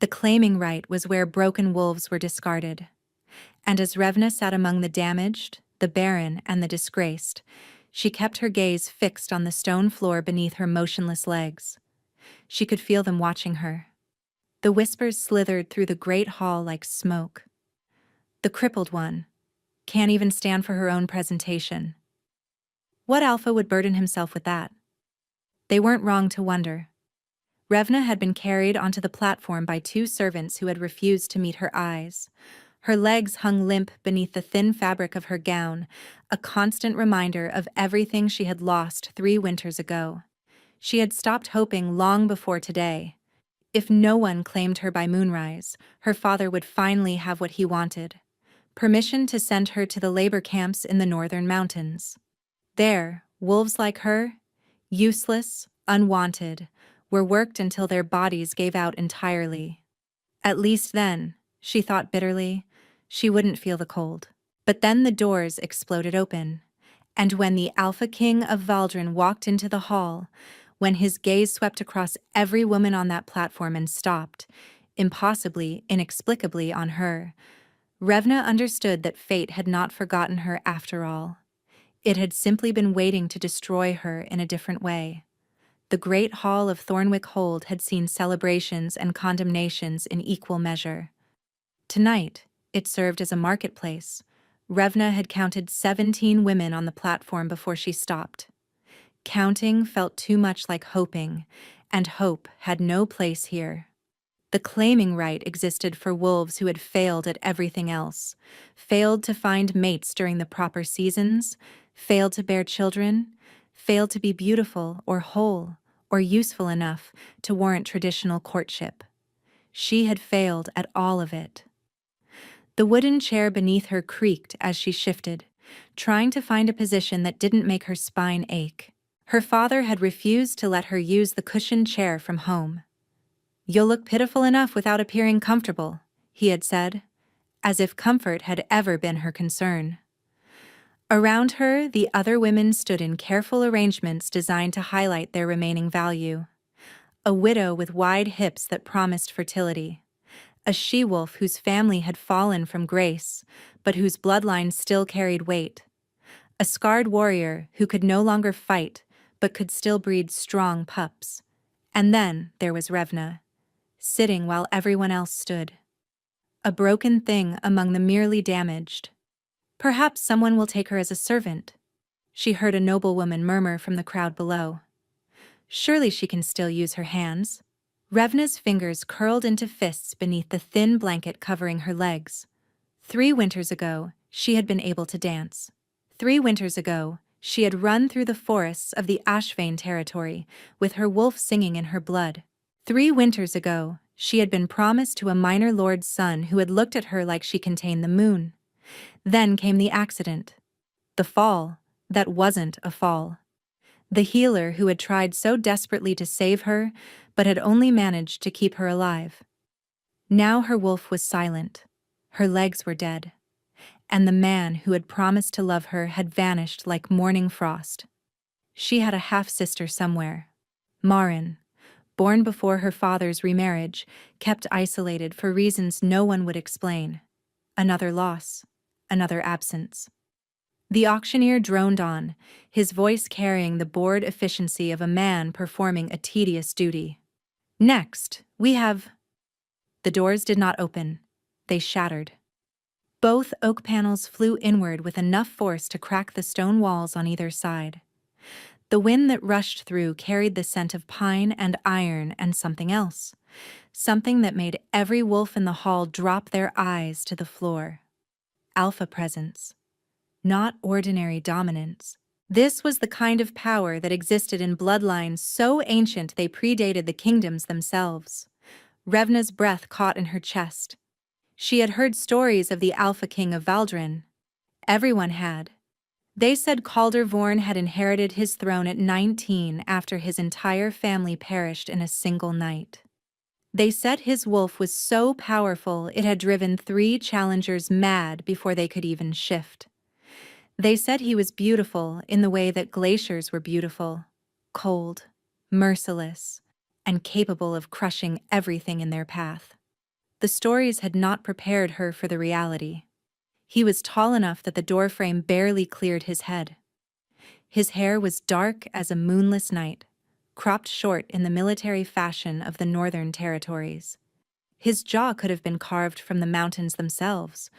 The claiming right was where broken wolves were discarded. And as Revna sat among the damaged, the barren, and the disgraced, she kept her gaze fixed on the stone floor beneath her motionless legs. She could feel them watching her. The whispers slithered through the great hall like smoke. The crippled one can't even stand for her own presentation. What alpha would burden himself with that? They weren't wrong to wonder. Revna had been carried onto the platform by two servants who had refused to meet her eyes. Her legs hung limp beneath the thin fabric of her gown, a constant reminder of everything she had lost 3 winters ago. She had stopped hoping long before today. If no one claimed her by moonrise, her father would finally have what he wanted: permission to send her to the labor camps in the northern mountains. There, wolves like her, useless, unwanted, were worked until their bodies gave out entirely. At least then, she thought bitterly, she wouldn't feel the cold. But then the doors exploded open, and when the Alpha King of Valdrin walked into the hall, when his gaze swept across every woman on that platform and stopped, impossibly, inexplicably, on her, Revna understood that fate had not forgotten her after all. It had simply been waiting to destroy her in a different way. The great hall of Thornwick Hold had seen celebrations and condemnations in equal measure. Tonight, it served as a marketplace. Revna had counted 17 women on the platform before she stopped. Counting felt too much like hoping, and hope had no place here. The claiming right existed for wolves who had failed at everything else, failed to find mates during the proper seasons, failed to bear children, failed to be beautiful or whole or useful enough to warrant traditional courtship. She had failed at all of it. The wooden chair beneath her creaked as she shifted, trying to find a position that didn't make her spine ache. Her father had refused to let her use the cushioned chair from home. "You'll look pitiful enough without appearing comfortable," he had said, as if comfort had ever been her concern. Around her, the other women stood in careful arrangements designed to highlight their remaining value. A widow with wide hips that promised fertility. A she-wolf whose family had fallen from grace, but whose bloodline still carried weight. A scarred warrior who could no longer fight, but could still breed strong pups. And then there was Revna, sitting while everyone else stood. A broken thing among the merely damaged. "Perhaps someone will take her as a servant," she heard a noblewoman murmur from the crowd below. "Surely she can still use her hands." Revna's fingers curled into fists beneath the thin blanket covering her legs. 3 winters ago, she had been able to dance. 3 winters ago, she had run through the forests of the Ashvane territory, with her wolf singing in her blood. 3 winters ago, she had been promised to a minor lord's son who had looked at her like she contained the moon. Then came the accident. The fall that wasn't a fall. The healer who had tried so desperately to save her, but had only managed to keep her alive. Now her wolf was silent. Her legs were dead. And the man who had promised to love her had vanished like morning frost. She had a half-sister somewhere. Marin, born before her father's remarriage, kept isolated for reasons no one would explain. Another loss. Another absence. The auctioneer droned on, his voice carrying the bored efficiency of a man performing a tedious duty. "Next, we have..." The doors did not open. They shattered. Both oak panels flew inward with enough force to crack the stone walls on either side. The wind that rushed through carried the scent of pine and iron and something else. Something that made every wolf in the hall drop their eyes to the floor. Alpha presence. Not ordinary dominance. This was the kind of power that existed in bloodlines so ancient they predated the kingdoms themselves. Revna's breath caught in her chest. She had heard stories of the Alpha King of Valdrin. Everyone had. They said Calder Vorn had inherited his throne at 19 after his entire family perished in a single night. They said his wolf was so powerful it had driven 3 challengers mad before they could even shift. They said he was beautiful in the way that glaciers were beautiful, cold, merciless, and capable of crushing everything in their path. The stories had not prepared her for the reality. He was tall enough that the doorframe barely cleared his head. His hair was dark as a moonless night, cropped short in the military fashion of the Northern Territories. His jaw could have been carved from the mountains themselves,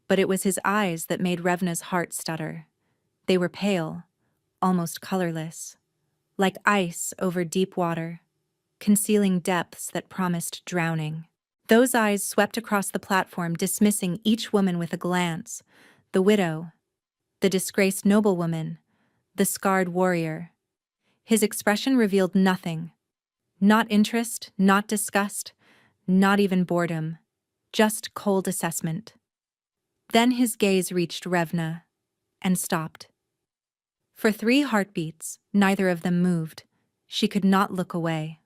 but it was his eyes that made Revna's heart stutter. They were pale, almost colorless, like ice over deep water, concealing depths that promised drowning. Those eyes swept across the platform, dismissing each woman with a glance: the widow, the disgraced noblewoman, the scarred warrior. His expression revealed nothing. Not interest, not disgust, not even boredom, just cold assessment. Then his gaze reached Revna and stopped. For 3 heartbeats, neither of them moved. She could not look away.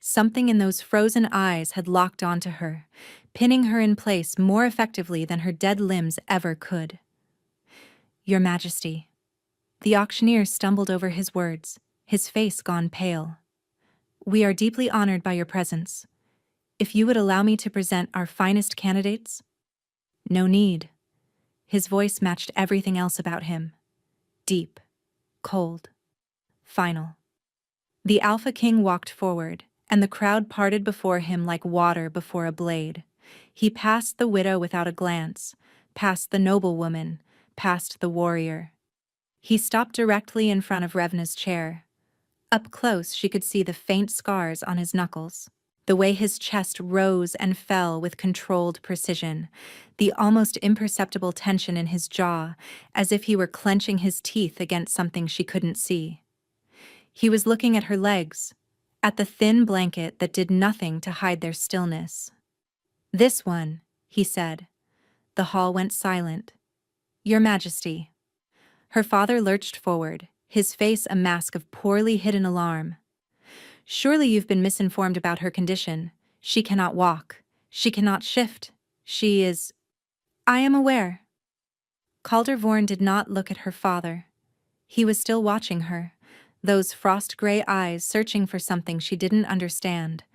Something in those frozen eyes had locked onto her, pinning her in place more effectively than her dead limbs ever could. "Your Majesty." The auctioneer stumbled over his words, his face gone pale. "We are deeply honored by your presence. If you would allow me to present our finest candidates?" "No need." His voice matched everything else about him. Deep, cold, final. The Alpha King walked forward, and the crowd parted before him like water before a blade. He passed the widow without a glance, past the noblewoman, past the warrior. He stopped directly in front of Revna's chair. Up close, she could see the faint scars on his knuckles, the way his chest rose and fell with controlled precision, the almost imperceptible tension in his jaw, as if he were clenching his teeth against something she couldn't see. He was looking at her legs, at the thin blanket that did nothing to hide their stillness. "This one," he said. The hall went silent. "Your Majesty." Her father lurched forward, his face a mask of poorly hidden alarm. "Surely you've been misinformed about her condition. She cannot walk. She cannot shift. She is—" "I am aware." Caldervorn did not look at her father. He was still watching her, those frost-gray eyes searching for something she didn't understand.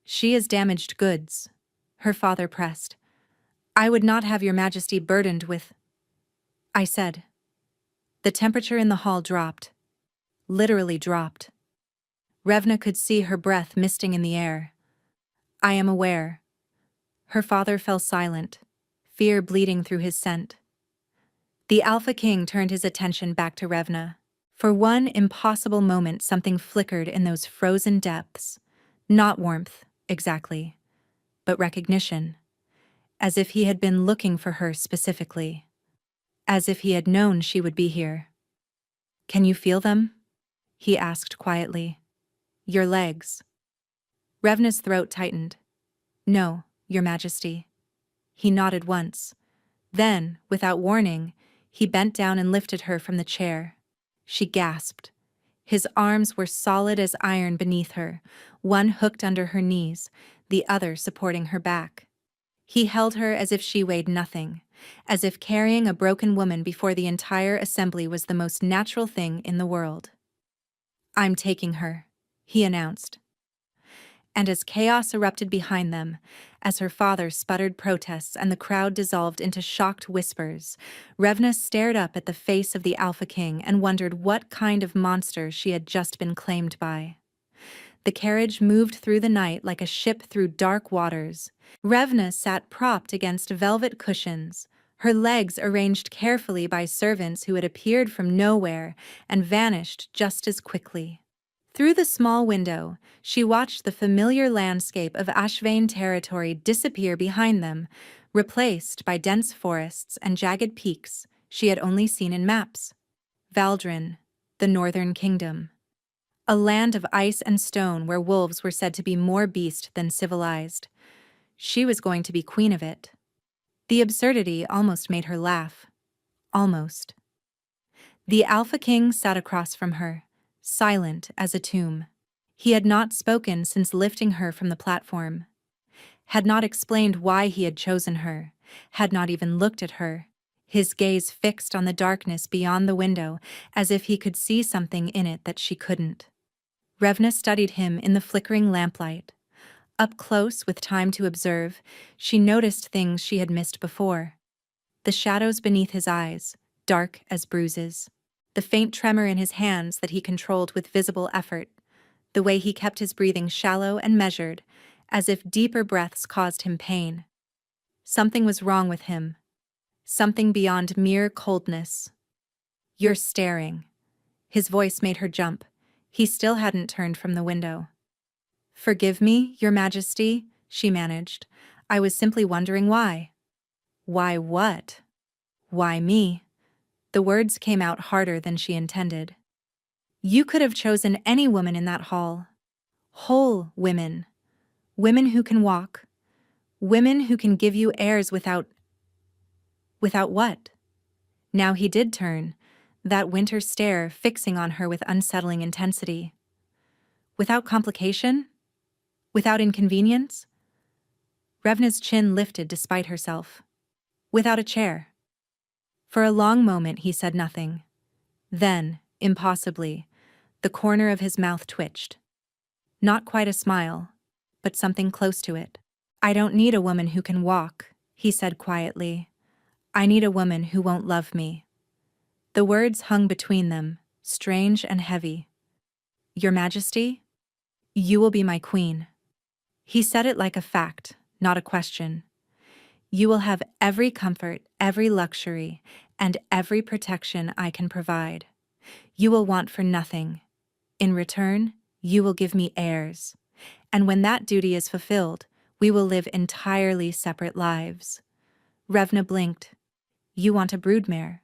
"She is damaged goods," her father pressed. "I would not have your Majesty burdened with—" I said. The temperature in the hall dropped. Literally dropped. Revna could see her breath misting in the air. "I am aware." Her father fell silent, fear bleeding through his scent. The Alpha King turned his attention back to Revna. For one impossible moment, something flickered in those frozen depths. Not warmth, exactly, but recognition. As if he had been looking for her specifically. As if he had known she would be here. "Can you feel them?" he asked quietly. "Your legs." Revna's throat tightened. "No, Your Majesty." He nodded once. Then, without warning, he bent down and lifted her from the chair. She gasped. His arms were solid as iron beneath her, one hooked under her knees, the other supporting her back. He held her as if she weighed nothing, as if carrying a broken woman before the entire assembly was the most natural thing in the world. "I'm taking her," he announced. And as chaos erupted behind them, as her father sputtered protests and the crowd dissolved into shocked whispers, Revna stared up at the face of the Alpha King and wondered what kind of monster she had just been claimed by. The carriage moved through the night like a ship through dark waters. Revna sat propped against velvet cushions, her legs arranged carefully by servants who had appeared from nowhere and vanished just as quickly. Through the small window, she watched the familiar landscape of Ashvane territory disappear behind them, replaced by dense forests and jagged peaks she had only seen in maps. Valdrin, the Northern Kingdom. A land of ice and stone where wolves were said to be more beast than civilized. She was going to be queen of it. The absurdity almost made her laugh. Almost. The Alpha King sat across from her, silent as a tomb. He had not spoken since lifting her from the platform. Had not explained why he had chosen her. Had not even looked at her. His gaze fixed on the darkness beyond the window, as if he could see something in it that she couldn't. Revna studied him in the flickering lamplight. Up close, with time to observe, she noticed things she had missed before. The shadows beneath his eyes, dark as bruises. The faint tremor in his hands that he controlled with visible effort. The way he kept his breathing shallow and measured, as if deeper breaths caused him pain. Something was wrong with him. Something beyond mere coldness. "You're staring." His voice made her jump. He still hadn't turned from the window. "Forgive me, Your Majesty," she managed. "I was simply wondering why." "Why what?" "Why me?" The words came out harder than she intended. "You could have chosen any woman in that hall. Whole women. Women who can walk. Women who can give you airs without... Without what?" Now he did turn, that winter stare fixing on her with unsettling intensity. "Without complication? Without inconvenience?" Revna's chin lifted despite herself. "Without a chair." For a long moment he said nothing. Then, impossibly, the corner of his mouth twitched. Not quite a smile, but something close to it. "I don't need a woman who can walk," he said quietly. "I need a woman who won't love me." The words hung between them, strange and heavy. "Your Majesty, you will be my queen." He said it like a fact, not a question. "You will have every comfort, every luxury, and every protection I can provide. You will want for nothing. In return, you will give me heirs. And when that duty is fulfilled, we will live entirely separate lives." Revna blinked. "You want a broodmare.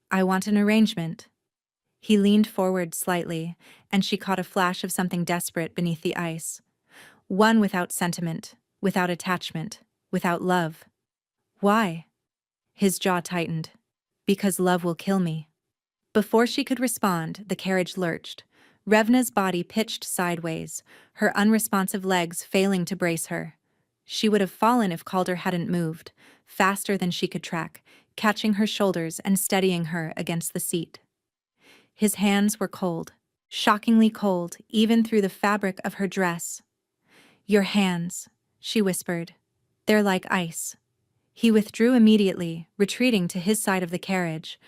I want an arrangement." He leaned forward slightly, and she caught a flash of something desperate beneath the ice. One without sentiment, without attachment, without love. "Why?" His jaw tightened. "Because love will kill me." Before she could respond, the carriage lurched. Revna's body pitched sideways, her unresponsive legs failing to brace her. She would have fallen if Calder hadn't moved, faster than she could track, catching her shoulders and steadying her against the seat. His hands were cold, shockingly cold, even through the fabric of her dress. "Your hands," she whispered. "They're like ice." He withdrew immediately, retreating to his side of the carriage,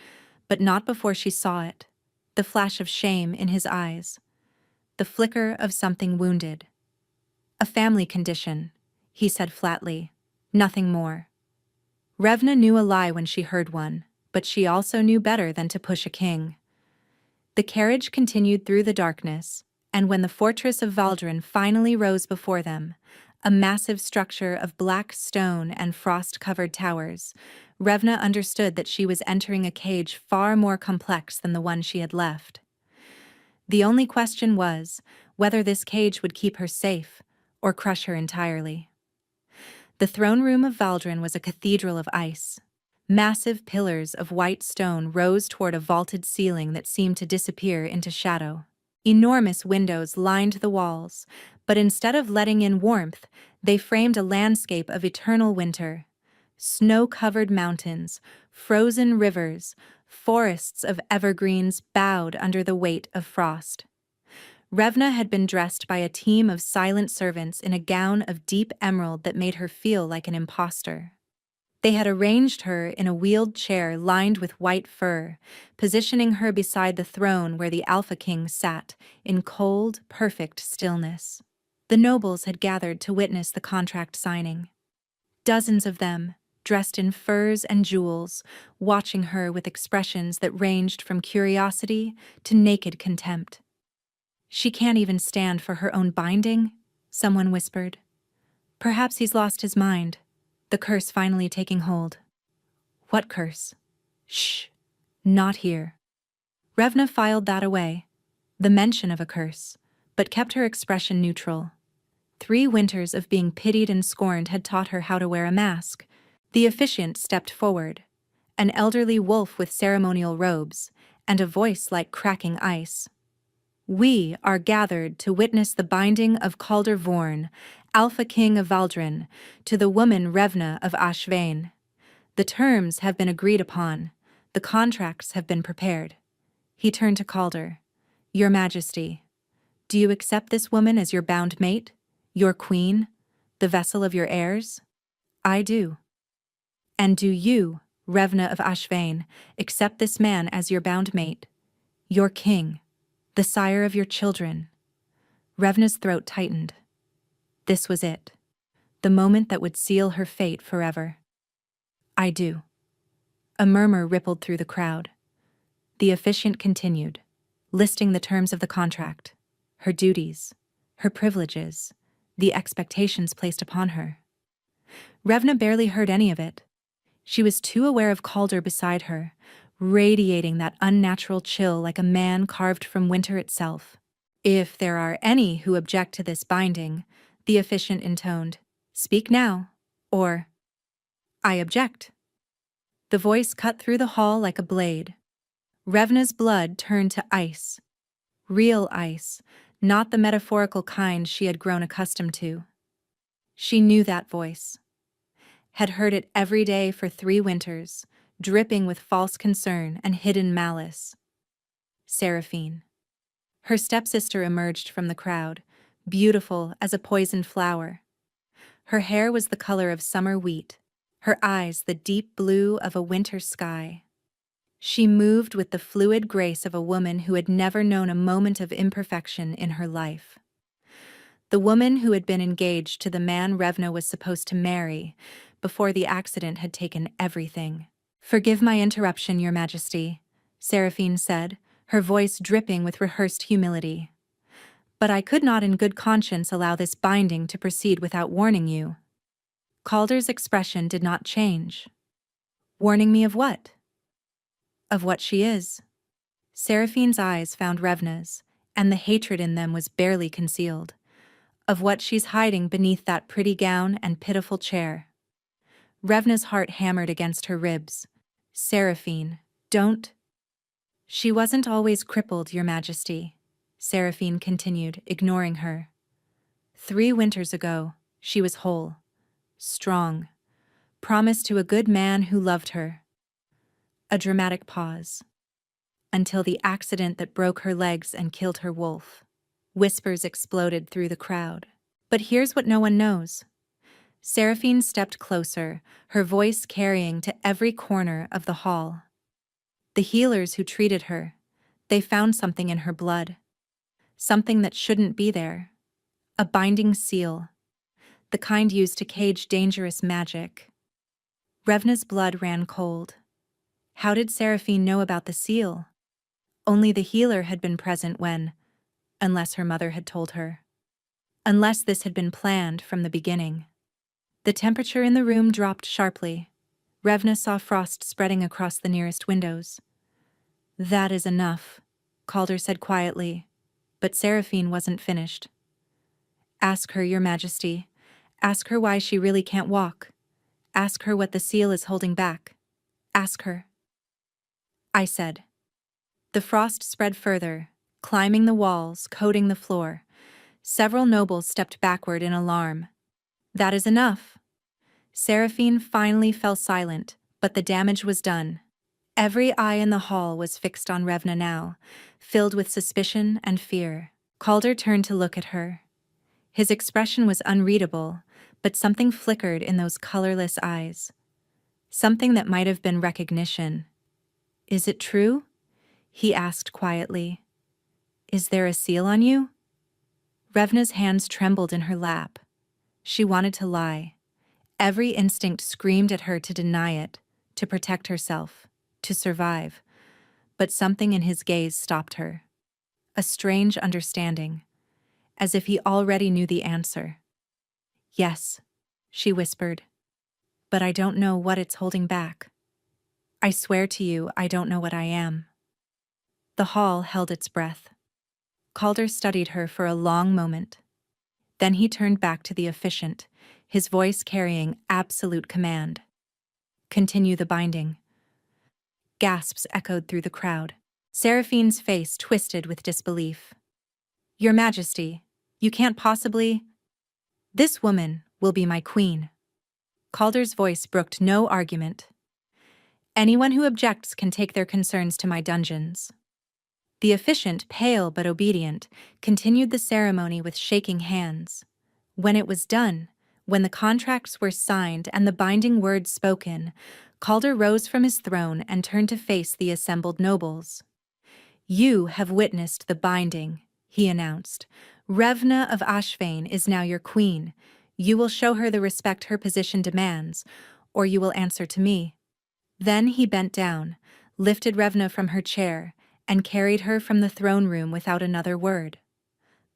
but not before she saw it. The flash of shame in his eyes. The flicker of something wounded. "A family condition," he said flatly. "Nothing more." Revna knew a lie when she heard one, but she also knew better than to push a king. The carriage continued through the darkness, and when the fortress of Valdren finally rose before them, a massive structure of black stone and frost-covered towers, Revna understood that she was entering a cage far more complex than the one she had left. The only question was whether this cage would keep her safe or crush her entirely. The throne room of Valdren was a cathedral of ice. Massive pillars of white stone rose toward a vaulted ceiling that seemed to disappear into shadow. Enormous windows lined the walls, but instead of letting in warmth, they framed a landscape of eternal winter. Snow-covered mountains, frozen rivers, forests of evergreens bowed under the weight of frost. Revna had been dressed by a team of silent servants in a gown of deep emerald that made her feel like an imposter. They had arranged her in a wheeled chair lined with white fur, positioning her beside the throne where the Alpha King sat, in cold, perfect stillness. The nobles had gathered to witness the contract signing. Dozens of them, dressed in furs and jewels, watching her with expressions that ranged from curiosity to naked contempt. "She can't even stand for her own binding," someone whispered. "Perhaps he's lost his mind, the curse finally taking hold." "What curse?" "Shh, not here." Revna filed that away, the mention of a curse, but kept her expression neutral. 3 winters of being pitied and scorned had taught her how to wear a mask. The officiant stepped forward, an elderly wolf with ceremonial robes, and a voice like cracking ice. "We are gathered to witness the binding of Calder Vorn, Alpha King of Valdren, to the woman Revna of Ashvain. The terms have been agreed upon, the contracts have been prepared." He turned to Calder. "Your Majesty, do you accept this woman as your bound mate, your queen, The vessel of your heirs? I do. And do you, Revna of Ashvain, accept this man as your bound mate, your king, the sire of your children? Revna's throat tightened. This was it. The moment that would seal her fate forever. I do. A murmur rippled through the crowd. The officiant continued, listing the terms of the contract, her duties, her privileges, the expectations placed upon her. Revna barely heard any of it. She was too aware of Calder beside her, radiating that unnatural chill like a man carved from winter itself. If there are any who object to this binding, the officiant intoned, speak now, or, I object. The voice cut through the hall like a blade. Revna's blood turned to ice. Real ice, not the metaphorical kind she had grown accustomed to. She knew that voice. Had heard it every day for 3 winters, dripping with false concern and hidden malice. Seraphine. Her stepsister emerged from the crowd, beautiful as a poisoned flower. Her hair was the color of summer wheat, her eyes the deep blue of a winter sky. She moved with the fluid grace of a woman who had never known a moment of imperfection in her life. The woman who had been engaged to the man Revna was supposed to marry before the accident had taken everything. Forgive my interruption, Your Majesty, Seraphine said, her voice dripping with rehearsed humility. But I could not in good conscience allow this binding to proceed without warning you. Calder's expression did not change. Warning me of what? Of what she is. Seraphine's eyes found Revna's, and the hatred in them was barely concealed. Of what she's hiding beneath that pretty gown and pitiful chair. Revna's heart hammered against her ribs. Seraphine, don't. She wasn't always crippled, Your Majesty, Seraphine continued, ignoring her. 3 winters ago, she was whole, strong, promised to a good man who loved her. A dramatic pause. Until the accident that broke her legs and killed her wolf. Whispers exploded through the crowd. But here's what no one knows. Seraphine stepped closer, her voice carrying to every corner of the hall. The healers who treated her, they found something in her blood. Something that shouldn't be there. A binding seal. The kind used to cage dangerous magic. Revna's blood ran cold. How did Seraphine know about the seal? Only the healer had been present when, unless her mother had told her. Unless this had been planned from the beginning. The temperature in the room dropped sharply. Revna saw frost spreading across the nearest windows. That is enough, Calder said quietly, but Seraphine wasn't finished. Ask her, Your Majesty. Ask her why she really can't walk. Ask her what the seal is holding back. Ask her. I said. The frost spread further, climbing the walls, coating the floor. Several nobles stepped backward in alarm. That is enough. Seraphine finally fell silent, but the damage was done. Every eye in the hall was fixed on Revna now, filled with suspicion and fear. Calder turned to look at her. His expression was unreadable, but something flickered in those colorless eyes. Something that might have been recognition. Is it true? He asked quietly. Is there a seal on you? Revna's hands trembled in her lap. She wanted to lie. Every instinct screamed at her to deny it, to protect herself, to survive. But something in his gaze stopped her. A strange understanding, as if he already knew the answer. Yes, she whispered. But I don't know what it's holding back. I swear to you, I don't know what I am. The hall held its breath. Calder studied her for a long moment. Then he turned back to the officiant, his voice carrying absolute command. Continue the binding. Gasps echoed through the crowd. Seraphine's face twisted with disbelief. Your Majesty, you can't possibly... This woman will be my queen. Calder's voice brooked no argument. Anyone who objects can take their concerns to my dungeons. The officiant, pale but obedient, continued the ceremony with shaking hands. When it was done, When the contracts were signed and the binding words spoken, Calder rose from his throne and turned to face the assembled nobles. "You have witnessed the binding," he announced. "Revna of Ashvane is now your queen. You will show her the respect her position demands, or you will answer to me." Then he bent down, lifted Revna from her chair, and carried her from the throne room without another word.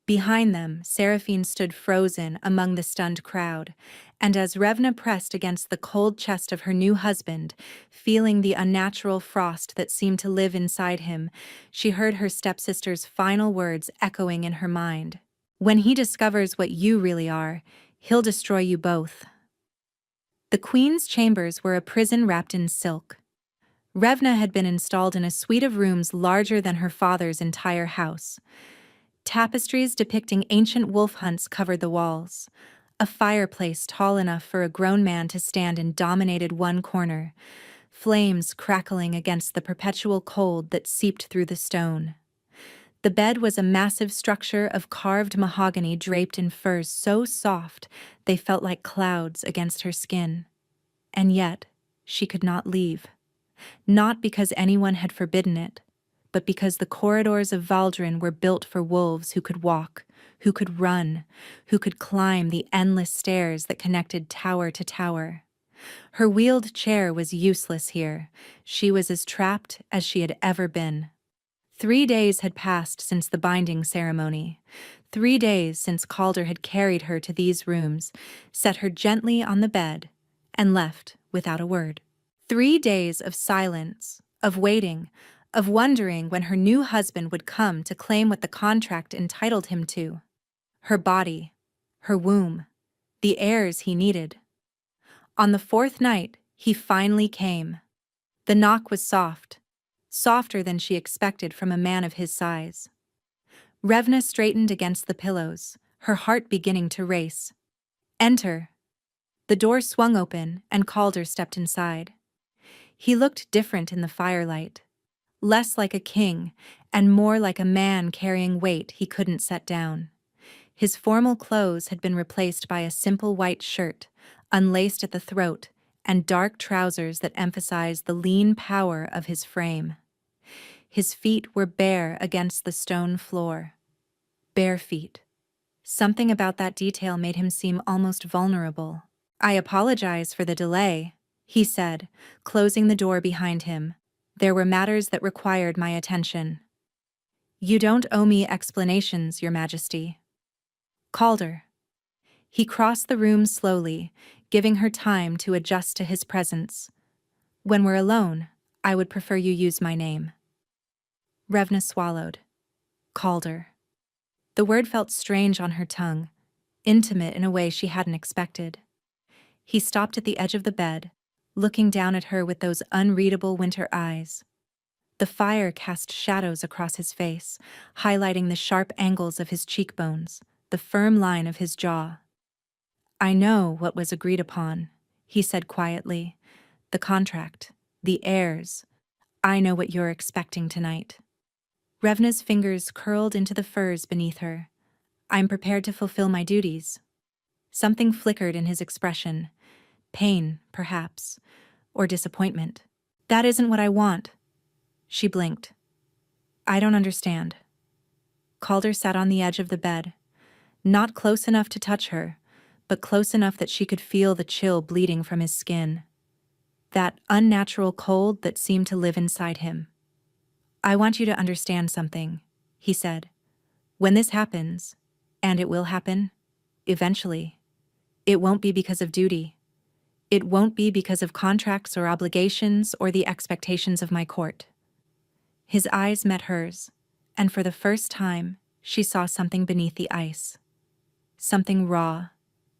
Behind them, Seraphine stood frozen among the stunned crowd, and as Revna pressed against the cold chest of her new husband, feeling the unnatural frost that seemed to live inside him, she heard her stepsister's final words echoing in her mind. "When he discovers what you really are, he'll destroy you both." The queen's chambers were a prison wrapped in silk. Revna had been installed in a suite of rooms larger than her father's entire house. Tapestries depicting ancient wolf hunts covered the walls. A fireplace tall enough for a grown man to stand in dominated one corner, flames crackling against the perpetual cold that seeped through the stone. The bed was a massive structure of carved mahogany draped in furs so soft they felt like clouds against her skin. And yet, she could not leave. Not because anyone had forbidden it, but because the corridors of Valdrin were built for wolves who could walk, who could run, who could climb the endless stairs that connected tower to tower. Her wheeled chair was useless here. She was as trapped as she had ever been. 3 days had passed since the binding ceremony. 3 days since Calder had carried her to these rooms, set her gently on the bed, and left without a word. 3 days of silence, of waiting, of wondering when her new husband would come to claim what the contract entitled him to. Her body, her womb, the heirs he needed. On the 4th night, he finally came. The knock was soft, softer than she expected from a man of his size. Revna straightened against the pillows, her heart beginning to race. "Enter." The door swung open, and Calder stepped inside. He looked different in the firelight. Less like a king, and more like a man carrying weight he couldn't set down. His formal clothes had been replaced by a simple white shirt, unlaced at the throat, and dark trousers that emphasized the lean power of his frame. His feet were bare against the stone floor. Bare feet. Something about that detail made him seem almost vulnerable. "I apologize for the delay," he said, closing the door behind him. "There were matters that required my attention." "You don't owe me explanations, Your Majesty." "Calder." He crossed the room slowly, giving her time to adjust to his presence. "When we're alone, I would prefer you use my name." Revna swallowed. "Calder." The word felt strange on her tongue, intimate in a way she hadn't expected. He stopped at the edge of the bed, looking down at her with those unreadable winter eyes. The fire cast shadows across his face, highlighting the sharp angles of his cheekbones, the firm line of his jaw. "I know what was agreed upon," he said quietly. "The contract, the heirs. I know what you're expecting tonight." Revna's fingers curled into the furs beneath her. "I'm prepared to fulfill my duties." Something flickered in his expression. Pain, perhaps, or disappointment. "That isn't what I want." She blinked. "I don't understand." Calder sat on the edge of the bed, not close enough to touch her, but close enough that she could feel the chill bleeding from his skin. That unnatural cold that seemed to live inside him. "I want you to understand something," he said. "When this happens, and it will happen, eventually, it won't be because of duty. It won't be because of contracts or obligations or the expectations of my court." His eyes met hers, and for the first time, she saw something beneath the ice. Something raw,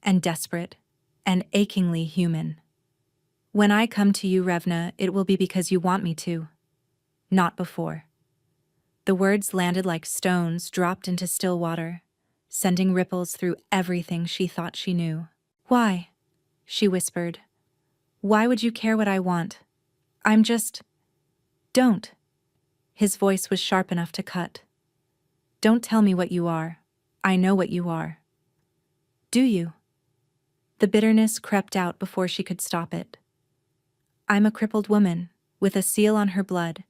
and desperate, and achingly human. "When I come to you, Revna, it will be because you want me to. Not before." The words landed like stones dropped into still water, sending ripples through everything she thought she knew. "Why?" she whispered. "Why would you care what I want? I'm just... Don't." His voice was sharp enough to cut. "Don't tell me what you are. I know what you are." "Do you?" The bitterness crept out before she could stop it. I'm a crippled woman, with a seal on her blood,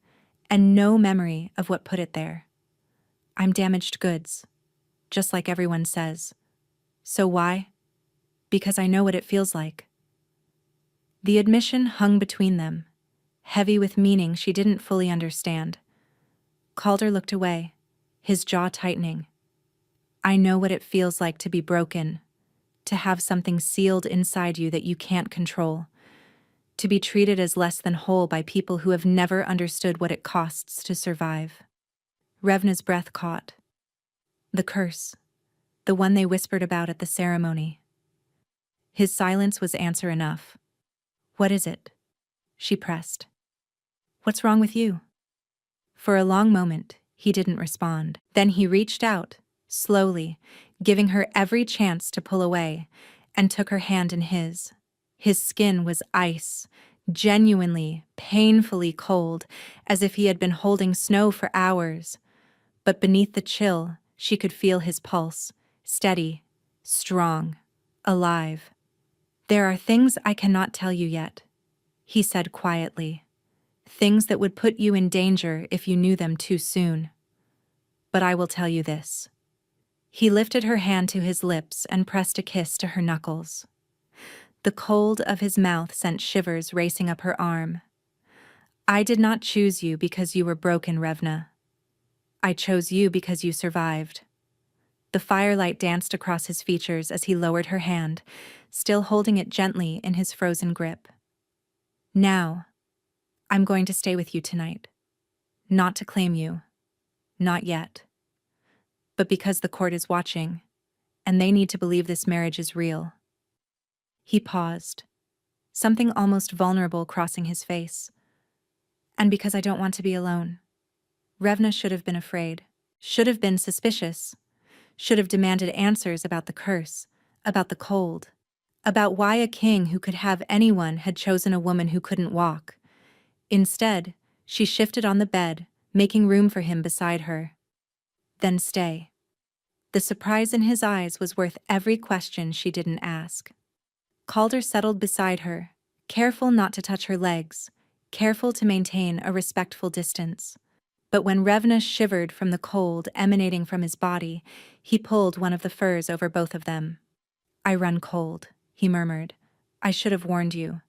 and no memory of what put it there. I'm damaged goods, just like everyone says. So why? Because I know what it feels like. The admission hung between them, heavy with meaning she didn't fully understand. Calder looked away, his jaw tightening. I know what it feels like to be broken, to have something sealed inside you that you can't control, to be treated as less than whole by people who have never understood what it costs to survive. Revna's breath caught. The curse, the one they whispered about at the ceremony. His silence was answer enough. What is it? She pressed. What's wrong with you? For a long moment, he didn't respond. Then he reached out, slowly, giving her every chance to pull away, and took her hand in his. His skin was ice, genuinely, painfully cold, as if he had been holding snow for hours. But beneath the chill, she could feel his pulse, steady, strong, alive. There are things I cannot tell you yet, he said quietly. Things that would put you in danger if you knew them too soon. But I will tell you this. He lifted her hand to his lips and pressed a kiss to her knuckles. The cold of his mouth sent shivers racing up her arm. I did not choose you because you were broken, Revna. I chose you because you survived. The firelight danced across his features as he lowered her hand, still holding it gently in his frozen grip. Now, I'm going to stay with you tonight. Not to claim you. Not yet. But because the court is watching, and they need to believe this marriage is real. He paused, something almost vulnerable crossing his face. And because I don't want to be alone. Revna should have been afraid, should have been suspicious, should have demanded answers about the curse, about the cold, about why a king who could have anyone had chosen a woman who couldn't walk. Instead, she shifted on the bed, making room for him beside her. Then stay. The surprise in his eyes was worth every question she didn't ask. Calder settled beside her, careful not to touch her legs, careful to maintain a respectful distance. But when Revna shivered from the cold emanating from his body, he pulled one of the furs over both of them. I run cold, he murmured. I should have warned you.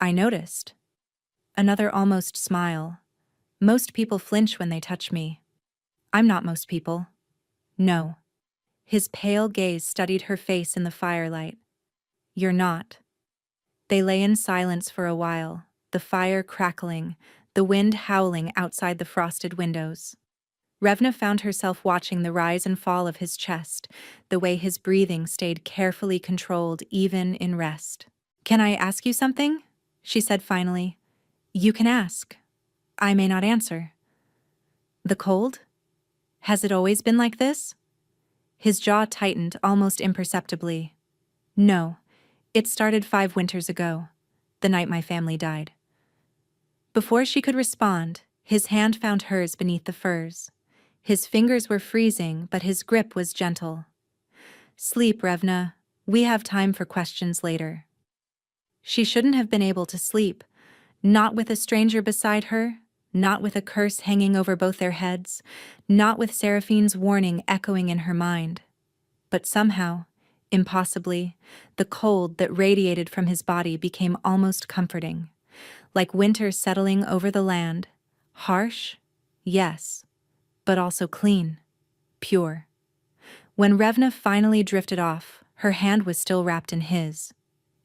I noticed. Another almost smile. Most people flinch when they touch me. I'm not most people. No. His pale gaze studied her face in the firelight. You're not. They lay in silence for a while, the fire crackling, the wind howling outside the frosted windows. Revna found herself watching the rise and fall of his chest, the way his breathing stayed carefully controlled even in rest. Can I ask you something? She said finally. You can ask. I may not answer. The cold? Has it always been like this? His jaw tightened almost imperceptibly. No, it started 5 winters ago, the night my family died. Before she could respond, his hand found hers beneath the furs. His fingers were freezing, but his grip was gentle. Sleep, Revna. We have time for questions later. She shouldn't have been able to sleep, not with a stranger beside her, not with a curse hanging over both their heads, not with Seraphine's warning echoing in her mind. But somehow, impossibly, the cold that radiated from his body became almost comforting, like winter settling over the land. Harsh? Yes, but also clean, pure. When Revna finally drifted off, her hand was still wrapped in his.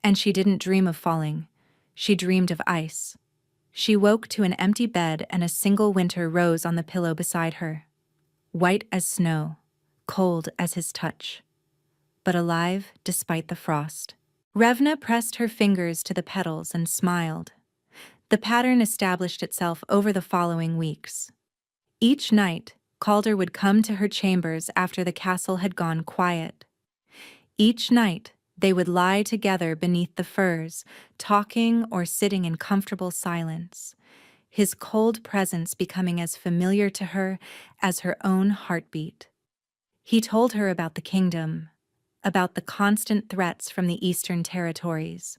And she didn't dream of falling. She dreamed of ice. She woke to an empty bed and a single winter rose on the pillow beside her. White as snow, cold as his touch, but alive despite the frost. Revna pressed her fingers to the petals and smiled. The pattern established itself over the following weeks. Each night, Calder would come to her chambers after the castle had gone quiet. Each night, they would lie together beneath the firs, talking or sitting in comfortable silence, his cold presence becoming as familiar to her as her own heartbeat. He told her about the kingdom, about the constant threats from the Eastern territories,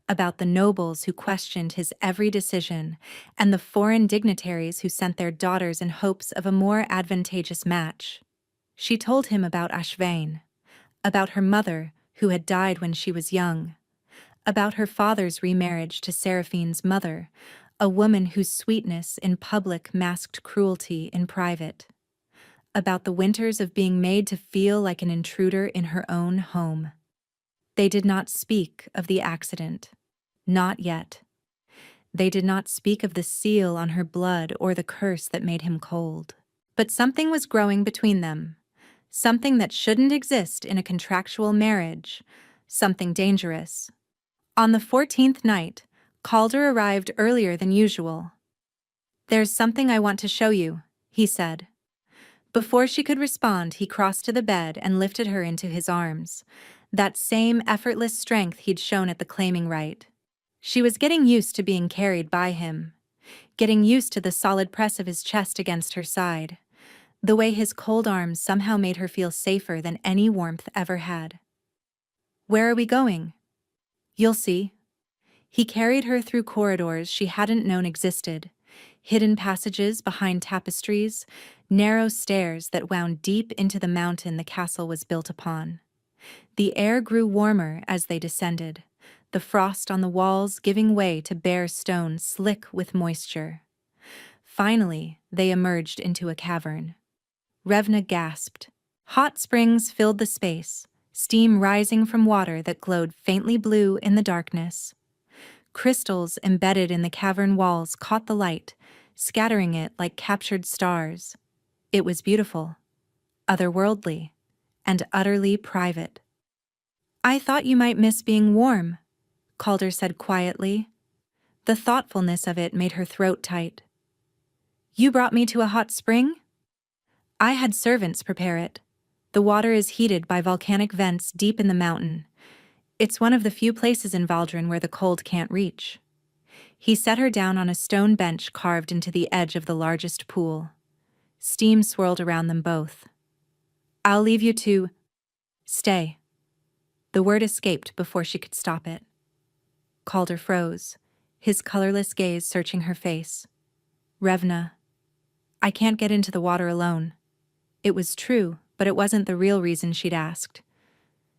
about the nobles who questioned his every decision, and the foreign dignitaries who sent their daughters in hopes of a more advantageous match. She told him about Ashvain, about her mother, who had died when she was young, about her father's remarriage to Seraphine's mother, a woman whose sweetness in public masked cruelty in private, about the winters of being made to feel like an intruder in her own home. They did not speak of the accident. Not yet. They did not speak of the seal on her blood or the curse that made him cold. But something was growing between them. Something that shouldn't exist in a contractual marriage. Something dangerous. On the 14th night, Calder arrived earlier than usual. "There's something I want to show you," he said. Before she could respond, he crossed to the bed and lifted her into his arms. That same effortless strength he'd shown at the claiming right. She was getting used to being carried by him, getting used to the solid press of his chest against her side, the way his cold arms somehow made her feel safer than any warmth ever had. "Where are we going?" "You'll see." He carried her through corridors she hadn't known existed, hidden passages behind tapestries, narrow stairs that wound deep into the mountain the castle was built upon. The air grew warmer as they descended, the frost on the walls giving way to bare stone slick with moisture. Finally, they emerged into a cavern. Revna gasped. Hot springs filled the space, steam rising from water that glowed faintly blue in the darkness. Crystals embedded in the cavern walls caught the light, scattering it like captured stars. It was beautiful, otherworldly, and utterly private. "I thought you might miss being warm," Calder said quietly. The thoughtfulness of it made her throat tight. "You brought me to a hot spring?" "I had servants prepare it. The water is heated by volcanic vents deep in the mountain. It's one of the few places in Valdrin where the cold can't reach." He set her down on a stone bench carved into the edge of the largest pool. Steam swirled around them both. "I'll leave you to stay." The word escaped before she could stop it. Calder froze, his colorless gaze searching her face. "Revna, I can't get into the water alone." It was true, but it wasn't the real reason she'd asked.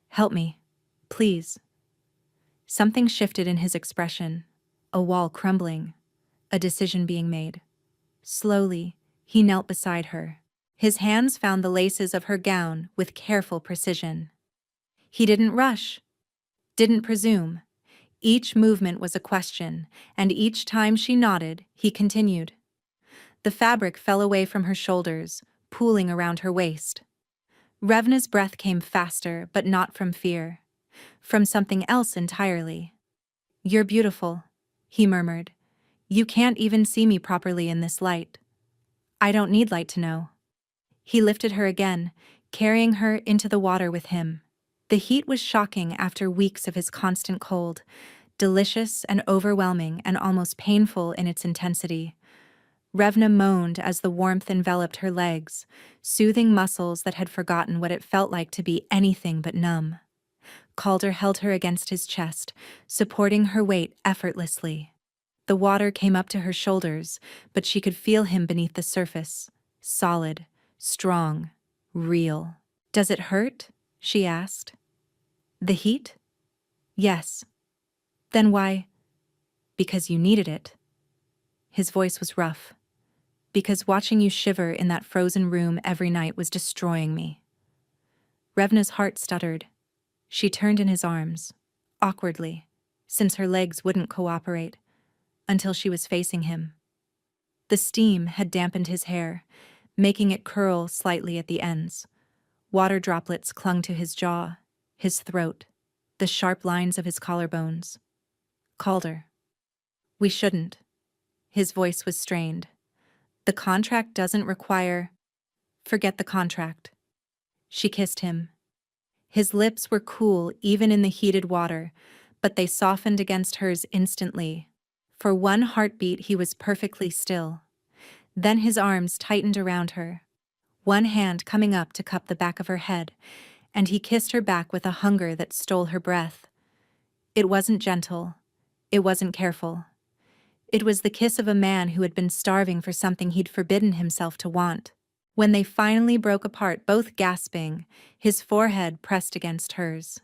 "Help me, please." Something shifted in his expression, a wall crumbling, a decision being made. Slowly, he knelt beside her. His hands found the laces of her gown with careful precision. He didn't rush, didn't presume. Each movement was a question, and each time she nodded, he continued. The fabric fell away from her shoulders, pooling around her waist. Revna's breath came faster, but not from fear. From something else entirely. "You're beautiful," he murmured. "You can't even see me properly in this light." "I don't need light to know." He lifted her again, carrying her into the water with him. The heat was shocking after weeks of his constant cold, delicious and overwhelming and almost painful in its intensity. Revna moaned as the warmth enveloped her legs, soothing muscles that had forgotten what it felt like to be anything but numb. Calder held her against his chest, supporting her weight effortlessly. The water came up to her shoulders, but she could feel him beneath the surface, solid, strong, real. "Does it hurt?" she asked. "The heat?" "Yes." "Then why?" "Because you needed it." His voice was rough. "Because watching you shiver in that frozen room every night was destroying me." Revna's heart stuttered. She turned in his arms, awkwardly, since her legs wouldn't cooperate, until she was facing him. The steam had dampened his hair, making it curl slightly at the ends. Water droplets clung to his jaw, his throat, the sharp lines of his collarbones. "Calder. We shouldn't." His voice was strained. "The contract doesn't require—" "Forget the contract." She kissed him. His lips were cool even in the heated water, but they softened against hers instantly. For one heartbeat he was perfectly still. Then his arms tightened around her, one hand coming up to cup the back of her head, and he kissed her back with a hunger that stole her breath. It wasn't gentle. It wasn't careful. It was the kiss of a man who had been starving for something he'd forbidden himself to want. When they finally broke apart, both gasping, his forehead pressed against hers.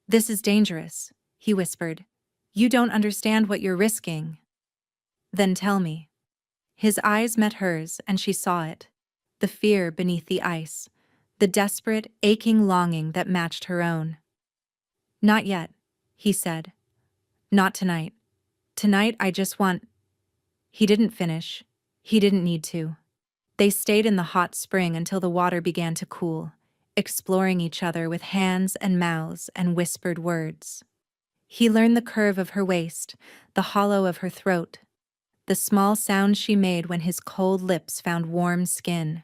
"This is dangerous," he whispered. "You don't understand what you're risking." "Then tell me." His eyes met hers, and she saw it. The fear beneath the ice. The desperate, aching longing that matched her own. "Not yet," he said. "Not tonight. Tonight I just want—" He didn't finish. He didn't need to. They stayed in the hot spring until the water began to cool, exploring each other with hands and mouths and whispered words. He learned the curve of her waist, the hollow of her throat, the small sounds she made when his cold lips found warm skin.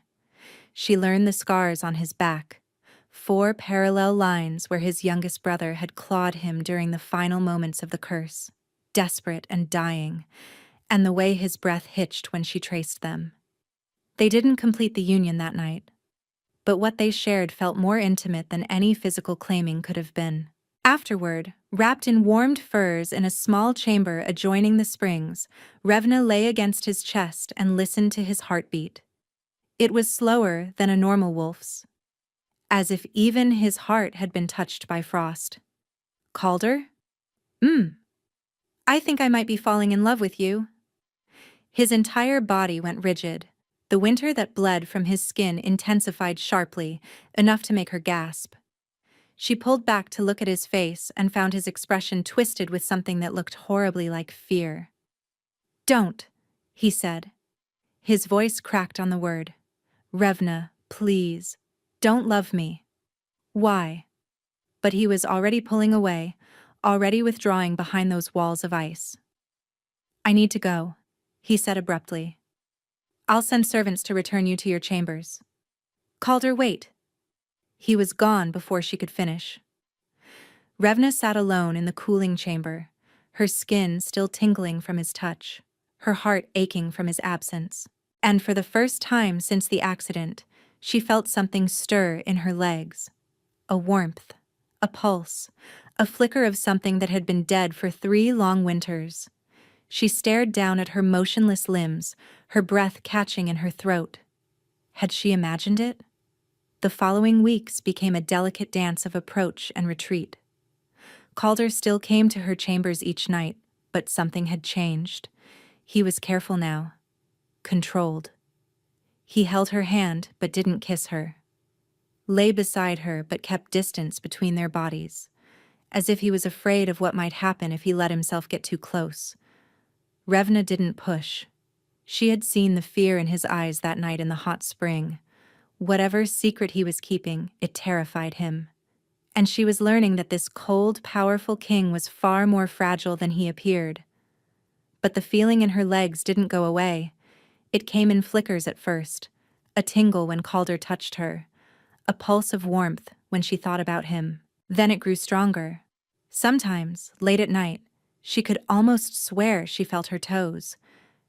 She learned the scars on his back, 4 parallel lines where his youngest brother had clawed him during the final moments of the curse, desperate and dying, and the way his breath hitched when she traced them. They didn't complete the union that night, but what they shared felt more intimate than any physical claiming could have been. Afterward, wrapped in warmed furs in a small chamber adjoining the springs, Revna lay against his chest and listened to his heartbeat. It was slower than a normal wolf's, as if even his heart had been touched by frost. "Calder? I think I might be falling in love with you." His entire body went rigid. The winter that bled from his skin intensified sharply, enough to make her gasp. She pulled back to look at his face and found his expression twisted with something that looked horribly like fear. "Don't," he said. His voice cracked on the word. "Revna, please, don't love me." "Why?" But he was already pulling away, already withdrawing behind those walls of ice. "I need to go," he said abruptly. "I'll send servants to return you to your chambers." "Calder, wait." He was gone before she could finish. Revna sat alone in the cooling chamber, her skin still tingling from his touch, her heart aching from his absence. And for the first time since the accident, she felt something stir in her legs. A warmth, a pulse, a flicker of something that had been dead for 3 long winters. She stared down at her motionless limbs, her breath catching in her throat. Had she imagined it? The following weeks became a delicate dance of approach and retreat. Calder still came to her chambers each night, but something had changed. He was careful now, controlled. He held her hand but didn't kiss her. Lay beside her but kept distance between their bodies, as if he was afraid of what might happen if he let himself get too close. Revna didn't push. She had seen the fear in his eyes that night in the hot spring. Whatever secret he was keeping, it terrified him. And she was learning that this cold, powerful king was far more fragile than he appeared. But the feeling in her legs didn't go away. It came in flickers at first, a tingle when Calder touched her, a pulse of warmth when she thought about him. Then it grew stronger. Sometimes, late at night, she could almost swear she felt her toes.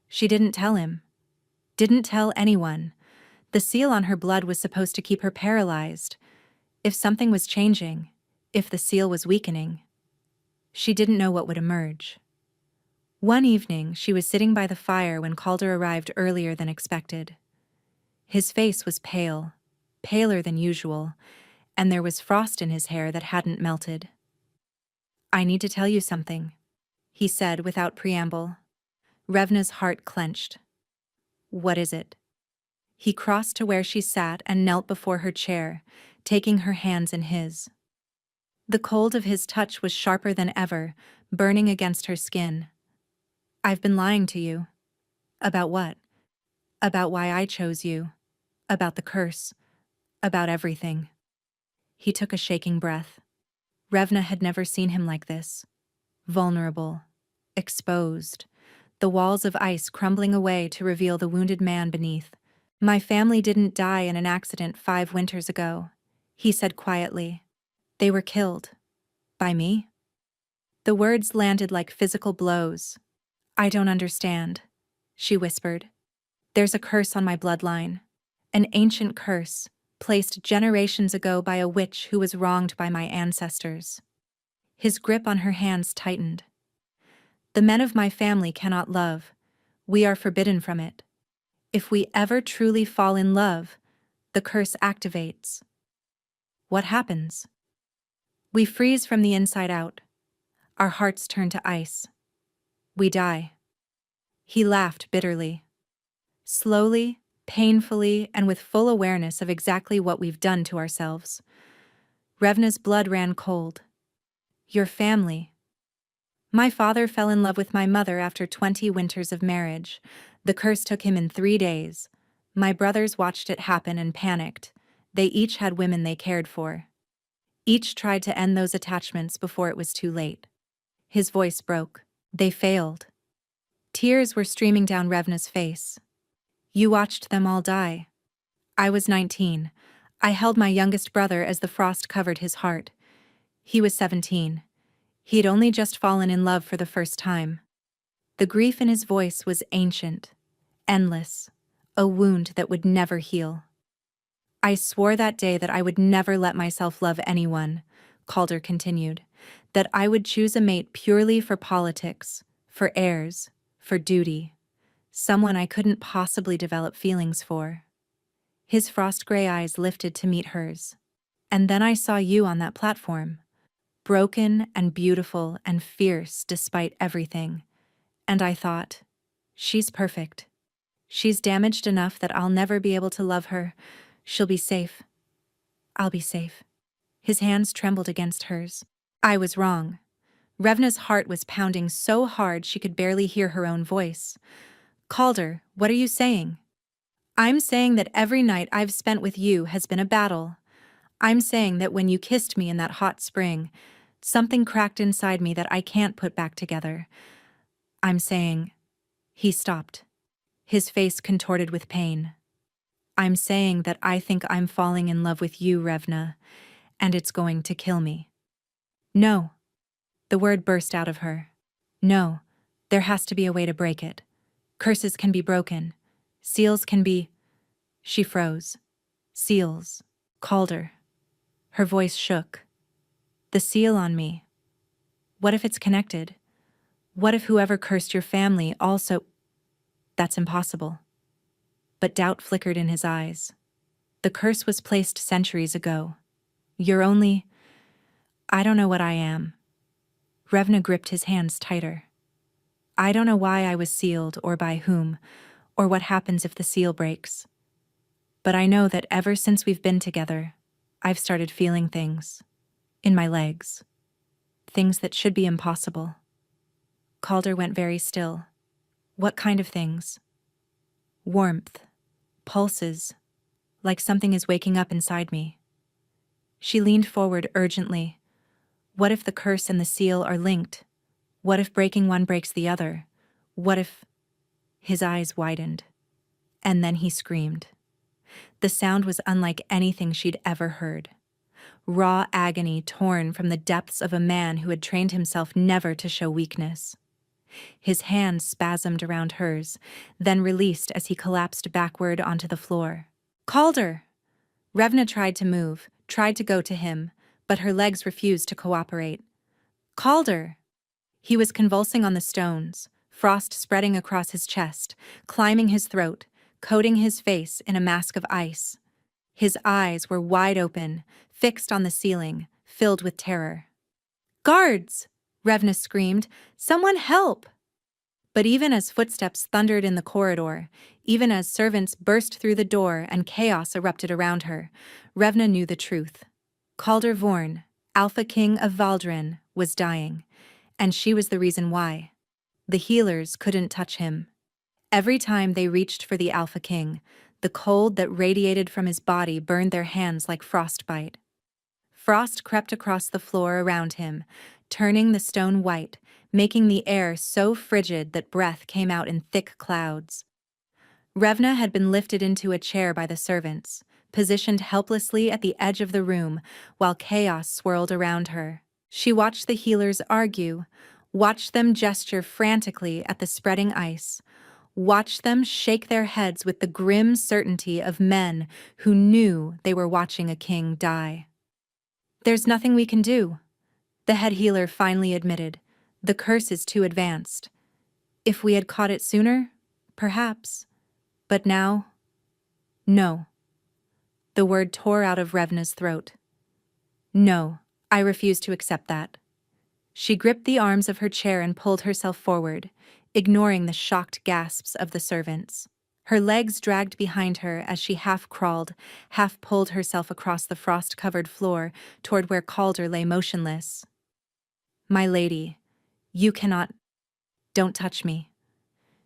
She didn't tell him. Didn't tell anyone. The seal on her blood was supposed to keep her paralyzed. If something was changing, if the seal was weakening, she didn't know what would emerge. One evening, she was sitting by the fire when Calder arrived earlier than expected. His face was pale, paler than usual, and there was frost in his hair that hadn't melted. "I need to tell you something," he said without preamble. Revna's heart clenched. "What is it?" He crossed to where she sat and knelt before her chair, taking her hands in his. The cold of his touch was sharper than ever, burning against her skin. "I've been lying to you." "About what?" "About why I chose you. About the curse. About everything." He took a shaking breath. Revna had never seen him like this. Vulnerable. Exposed. The walls of ice crumbling away to reveal the wounded man beneath. "My family didn't die in an accident 5 winters ago," he said quietly. "They were killed. By me?" The words landed like physical blows. "I don't understand," she whispered. "There's a curse on my bloodline. An ancient curse, placed generations ago by a witch who was wronged by my ancestors. His grip on her hands tightened. The men of my family cannot love. We are forbidden from it. If we ever truly fall in love, the curse activates. What happens? We freeze from the inside out. Our hearts turn to ice. We die. He laughed bitterly. Slowly, painfully, and with full awareness of exactly what we've done to ourselves. Revna's blood ran cold. Your family. My father fell in love with my mother after 20 winters of marriage. The curse took him in 3 days. My brothers watched it happen and panicked. They each had women they cared for. Each tried to end those attachments before it was too late. His voice broke. They failed. Tears were streaming down Revna's face. You watched them all die. I was 19. I held my youngest brother as the frost covered his heart. He was 17. He had only just fallen in love for the first time. The grief in his voice was ancient, endless, a wound that would never heal. I swore that day that I would never let myself love anyone, Calder continued, that I would choose a mate purely for politics, for heirs, for duty, someone I couldn't possibly develop feelings for. His frost-gray eyes lifted to meet hers. And then I saw you on that platform, broken and beautiful and fierce despite everything. And I thought, she's perfect. She's damaged enough that I'll never be able to love her. She'll be safe. I'll be safe. His hands trembled against hers. I was wrong. Revna's heart was pounding so hard she could barely hear her own voice. Calder, what are you saying? I'm saying that every night I've spent with you has been a battle. I'm saying that when you kissed me in that hot spring, something cracked inside me that I can't put back together. I'm saying... He stopped. His face contorted with pain. I'm saying that I think I'm falling in love with you, Revna, and it's going to kill me. No. The word burst out of her. No, there has to be a way to break it. Curses can be broken. Seals can be... She froze. Seals. Calder. Her voice shook. The seal on me. What if it's connected? What if whoever cursed your family also... That's impossible. But doubt flickered in his eyes. The curse was placed centuries ago. You're only... I don't know what I am. Revna gripped his hands tighter. I don't know why I was sealed or by whom, or what happens if the seal breaks. But I know that ever since we've been together, I've started feeling things. In my legs. Things that should be impossible. Calder went very still. What kind of things? Warmth. Pulses. Like something is waking up inside me. She leaned forward urgently. What if the curse and the seal are linked? What if breaking one breaks the other? What if... His eyes widened. And then he screamed. The sound was unlike anything she'd ever heard. Raw agony torn from the depths of a man who had trained himself never to show weakness. His hands spasmed around hers, then released as he collapsed backward onto the floor. Calder! Revna tried to move, tried to go to him, but her legs refused to cooperate. Calder! He was convulsing on the stones, frost spreading across his chest, climbing his throat, coating his face in a mask of ice. His eyes were wide open, fixed on the ceiling, filled with terror. Guards! Revna screamed. Someone help! But even as footsteps thundered in the corridor, even as servants burst through the door and chaos erupted around her, Revna knew the truth. Calder Vorn, Alpha King of Valdren, was dying, and she was the reason why. The healers couldn't touch him. Every time they reached for the Alpha King, the cold that radiated from his body burned their hands like frostbite. Frost crept across the floor around him, turning the stone white, making the air so frigid that breath came out in thick clouds. Revna had been lifted into a chair by the servants, positioned helplessly at the edge of the room while chaos swirled around her. She watched the healers argue, watched them gesture frantically at the spreading ice, Watch them shake their heads with the grim certainty of men who knew they were watching a king die. There's nothing we can do, the head healer finally admitted. The curse is too advanced. If we had caught it sooner, perhaps. But now, no. The word tore out of Revna's throat. No, I refuse to accept that. She gripped the arms of her chair and pulled herself forward, ignoring the shocked gasps of the servants. Her legs dragged behind her as she half crawled, half pulled herself across the frost-covered floor toward where Calder lay motionless. My lady, you cannot. Don't touch me.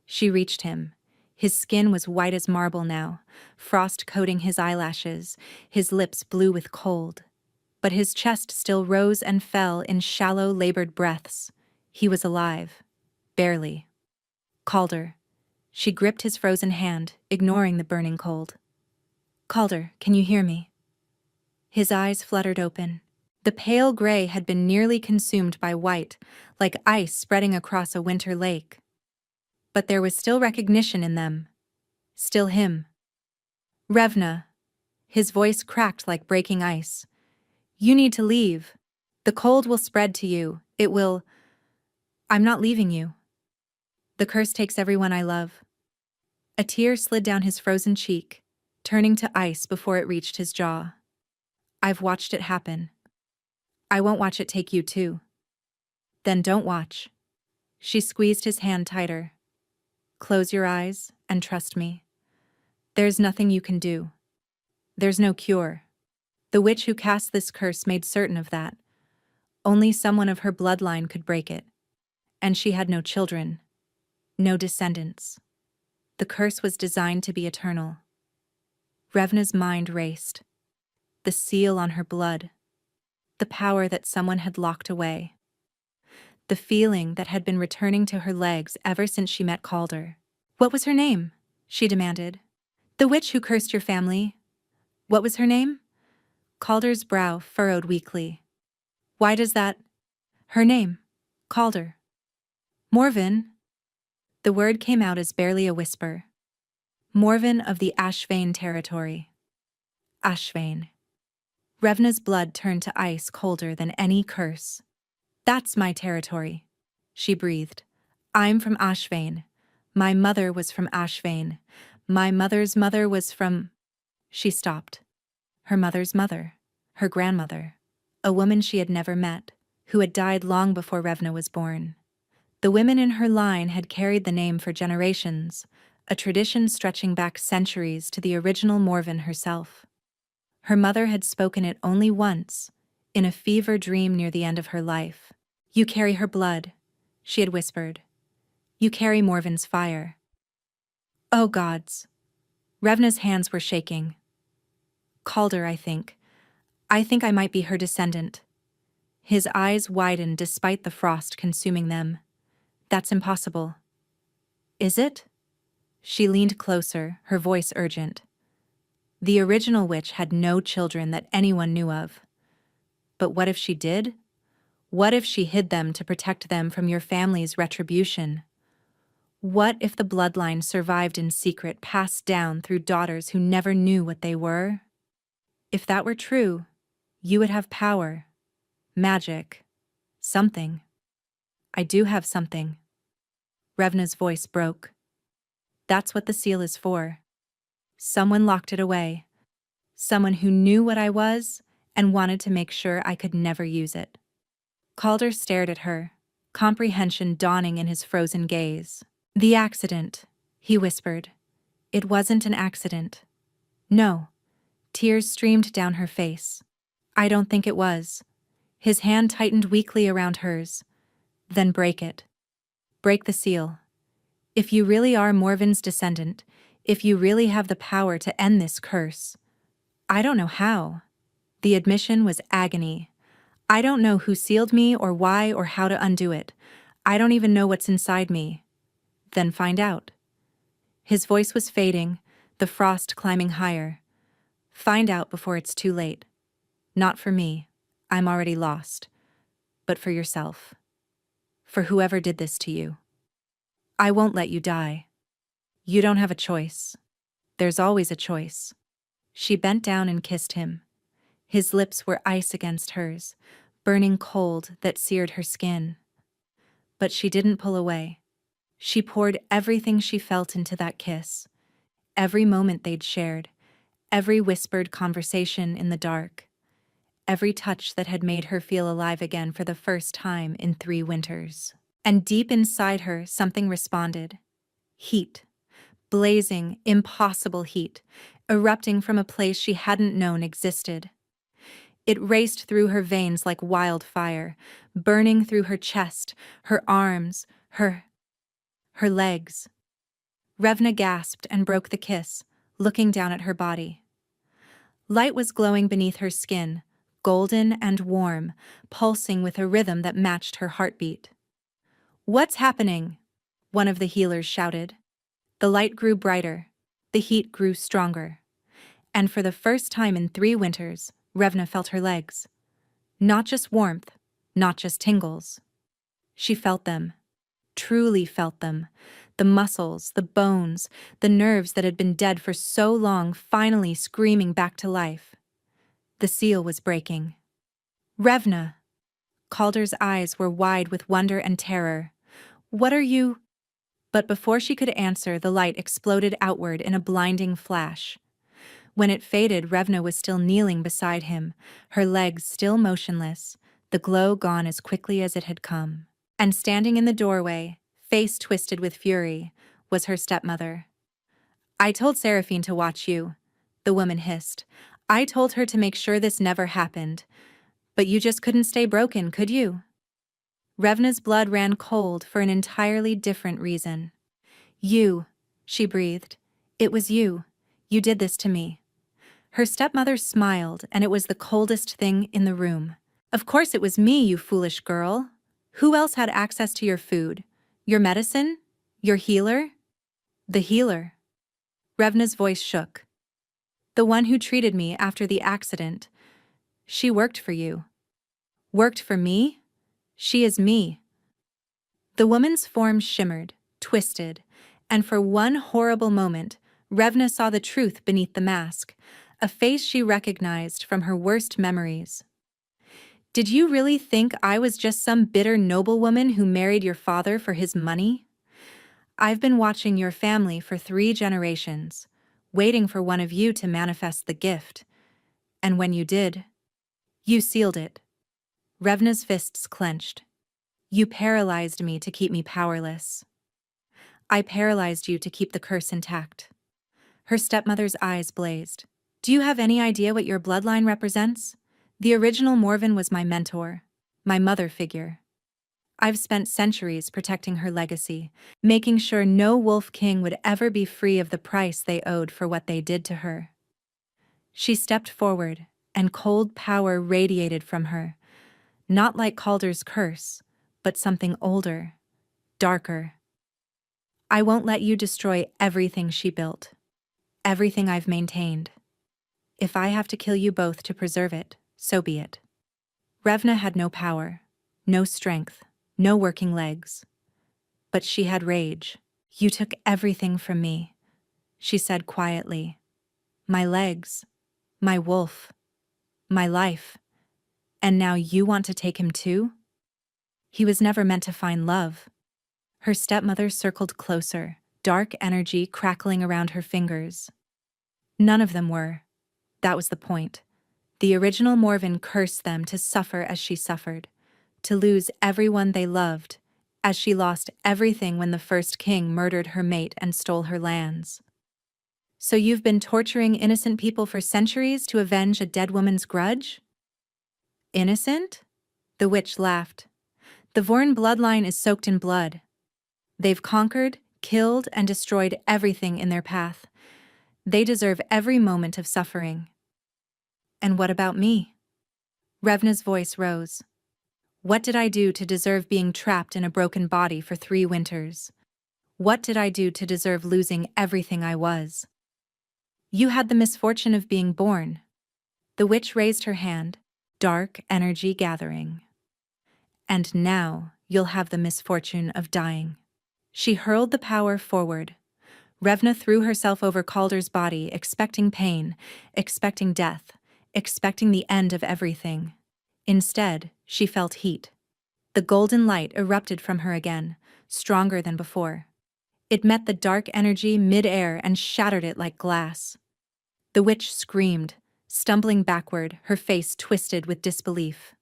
She reached him. His skin was white as marble now, frost coating his eyelashes, his lips blue with cold. But his chest still rose and fell in shallow, labored breaths. He was alive. Barely. Calder. She gripped his frozen hand, ignoring the burning cold. Calder, can you hear me? His eyes fluttered open. The pale gray had been nearly consumed by white, like ice spreading across a winter lake. But there was still recognition in them. Still him. Revna. His voice cracked like breaking ice. You need to leave. The cold will spread to you. It will. I'm not leaving you. The curse takes everyone I love. A tear slid down his frozen cheek, turning to ice before it reached his jaw. I've watched it happen. I won't watch it take you too. Then don't watch. She squeezed his hand tighter. Close your eyes and trust me. There's nothing you can do. There's no cure. The witch who cast this curse made certain of that. Only someone of her bloodline could break it. And she had no children. No descendants. The curse was designed to be eternal. Revna's mind raced. The seal on her blood. The power that someone had locked away. The feeling that had been returning to her legs ever since she met Calder. What was her name? She demanded. The witch who cursed your family. What was her name? Calder's brow furrowed weakly. Why does that? Her name. Calder. Morven. The word came out as barely a whisper. Morven of the Ashvane territory. Ashvane. Revna's blood turned to ice colder than any curse. That's my territory, she breathed. I'm from Ashvane. My mother was from Ashvane. My mother's mother was from... She stopped. Her mother's mother. Her grandmother. A woman she had never met, who had died long before Revna was born. The women in her line had carried the name for generations, a tradition stretching back centuries to the original Morven herself. Her mother had spoken it only once, in a fever dream near the end of her life. You carry her blood, she had whispered. You carry Morven's fire. Oh gods. Revna's hands were shaking. Calder, I think. I think I might be her descendant. His eyes widened despite the frost consuming them. That's impossible. Is it? She leaned closer, her voice urgent. The original witch had no children that anyone knew of. But what if she did? What if she hid them to protect them from your family's retribution? What if the bloodline survived in secret, passed down through daughters who never knew what they were? If that were true, you would have power, magic, something. I do have something. Revna's voice broke. That's what the seal is for. Someone locked it away. Someone who knew what I was and wanted to make sure I could never use it. Calder stared at her, comprehension dawning in his frozen gaze. The accident, he whispered. It wasn't an accident. No. Tears streamed down her face. I don't think it was. His hand tightened weakly around hers. Then break it. Break the seal. If you really are Morven's descendant, if you really have the power to end this curse. I don't know how. The admission was agony. I don't know who sealed me or why or how to undo it. I don't even know what's inside me. Then find out. His voice was fading, the frost climbing higher. Find out before it's too late. Not for me. I'm already lost. But for yourself. For whoever did this to you. I won't let you die. You don't have a choice. There's always a choice. She bent down and kissed him. His lips were ice against hers, burning cold that seared her skin. But she didn't pull away. She poured everything she felt into that kiss, every moment they'd shared, every whispered conversation in the dark, every touch that had made her feel alive again for the first time in 3 winters. And deep inside her, something responded. Heat. Blazing, impossible heat, erupting from a place she hadn't known existed. It raced through her veins like wildfire, burning through her chest, her arms, her legs. Revna gasped and broke the kiss, looking down at her body. Light was glowing beneath her skin, golden and warm, pulsing with a rhythm that matched her heartbeat. "What's happening?" one of the healers shouted. The light grew brighter, the heat grew stronger. And for the first time in 3 winters, Revna felt her legs. Not just warmth, not just tingles. She felt them, truly felt them. The muscles, the bones, the nerves that had been dead for so long finally screaming back to life. The seal was breaking. "Revna!" Calder's eyes were wide with wonder and terror. "What are you—" But before she could answer, the light exploded outward in a blinding flash. When it faded, Revna was still kneeling beside him, her legs still motionless, the glow gone as quickly as it had come. And standing in the doorway, face twisted with fury, was her stepmother. "I told Seraphine to watch you," the woman hissed. "I told her to make sure this never happened. But you just couldn't stay broken, could you?" Revna's blood ran cold for an entirely different reason. "You," she breathed. "It was you. You did this to me." Her stepmother smiled, and it was the coldest thing in the room. "Of course it was me, you foolish girl. Who else had access to your food? Your medicine? Your healer?" "The healer." Revna's voice shook. "The one who treated me after the accident. She worked for you." "Worked for me? She is me." The woman's form shimmered, twisted, and for one horrible moment, Revna saw the truth beneath the mask, a face she recognized from her worst memories. "Did you really think I was just some bitter noblewoman who married your father for his money? I've been watching your family for 3 generations, waiting for one of you to manifest the gift. And when you did, you sealed it." Revna's fists clenched. "You paralyzed me to keep me powerless. I paralyzed you to keep the curse intact." Her stepmother's eyes blazed. "Do you have any idea what your bloodline represents? The original Morven was my mentor, my mother figure. I've spent centuries protecting her legacy, making sure no wolf king would ever be free of the price they owed for what they did to her." She stepped forward, and cold power radiated from her, not like Calder's curse, but something older, darker. "I won't let you destroy everything she built, everything I've maintained. If I have to kill you both to preserve it, so be it." Revna had no power, no strength, no working legs. But she had rage. "You took everything from me," she said quietly. "My legs, my wolf, my life. And now you want to take him too? He was never meant to find love." Her stepmother circled closer, dark energy crackling around her fingers. "None of them were. That was the point. The original Morven cursed them to suffer as she suffered, to lose everyone they loved, as she lost everything when the first king murdered her mate and stole her lands. So you've been torturing innocent people for centuries to avenge a dead woman's grudge?" "Innocent?" The witch laughed. "The Vorn bloodline is soaked in blood. They've conquered, killed, and destroyed everything in their path. They deserve every moment of suffering." "And what about me?" Revna's voice rose. "What did I do to deserve being trapped in a broken body for 3 winters? What did I do to deserve losing everything I was?" "You had the misfortune of being born." The witch raised her hand, dark energy gathering. "And now you'll have the misfortune of dying." She hurled the power forward. Revna threw herself over Calder's body, expecting pain, expecting death, expecting the end of everything. Instead, she felt heat. The golden light erupted from her again, stronger than before. It met the dark energy mid-air and shattered it like glass. The witch screamed, stumbling backward, her face twisted with disbelief.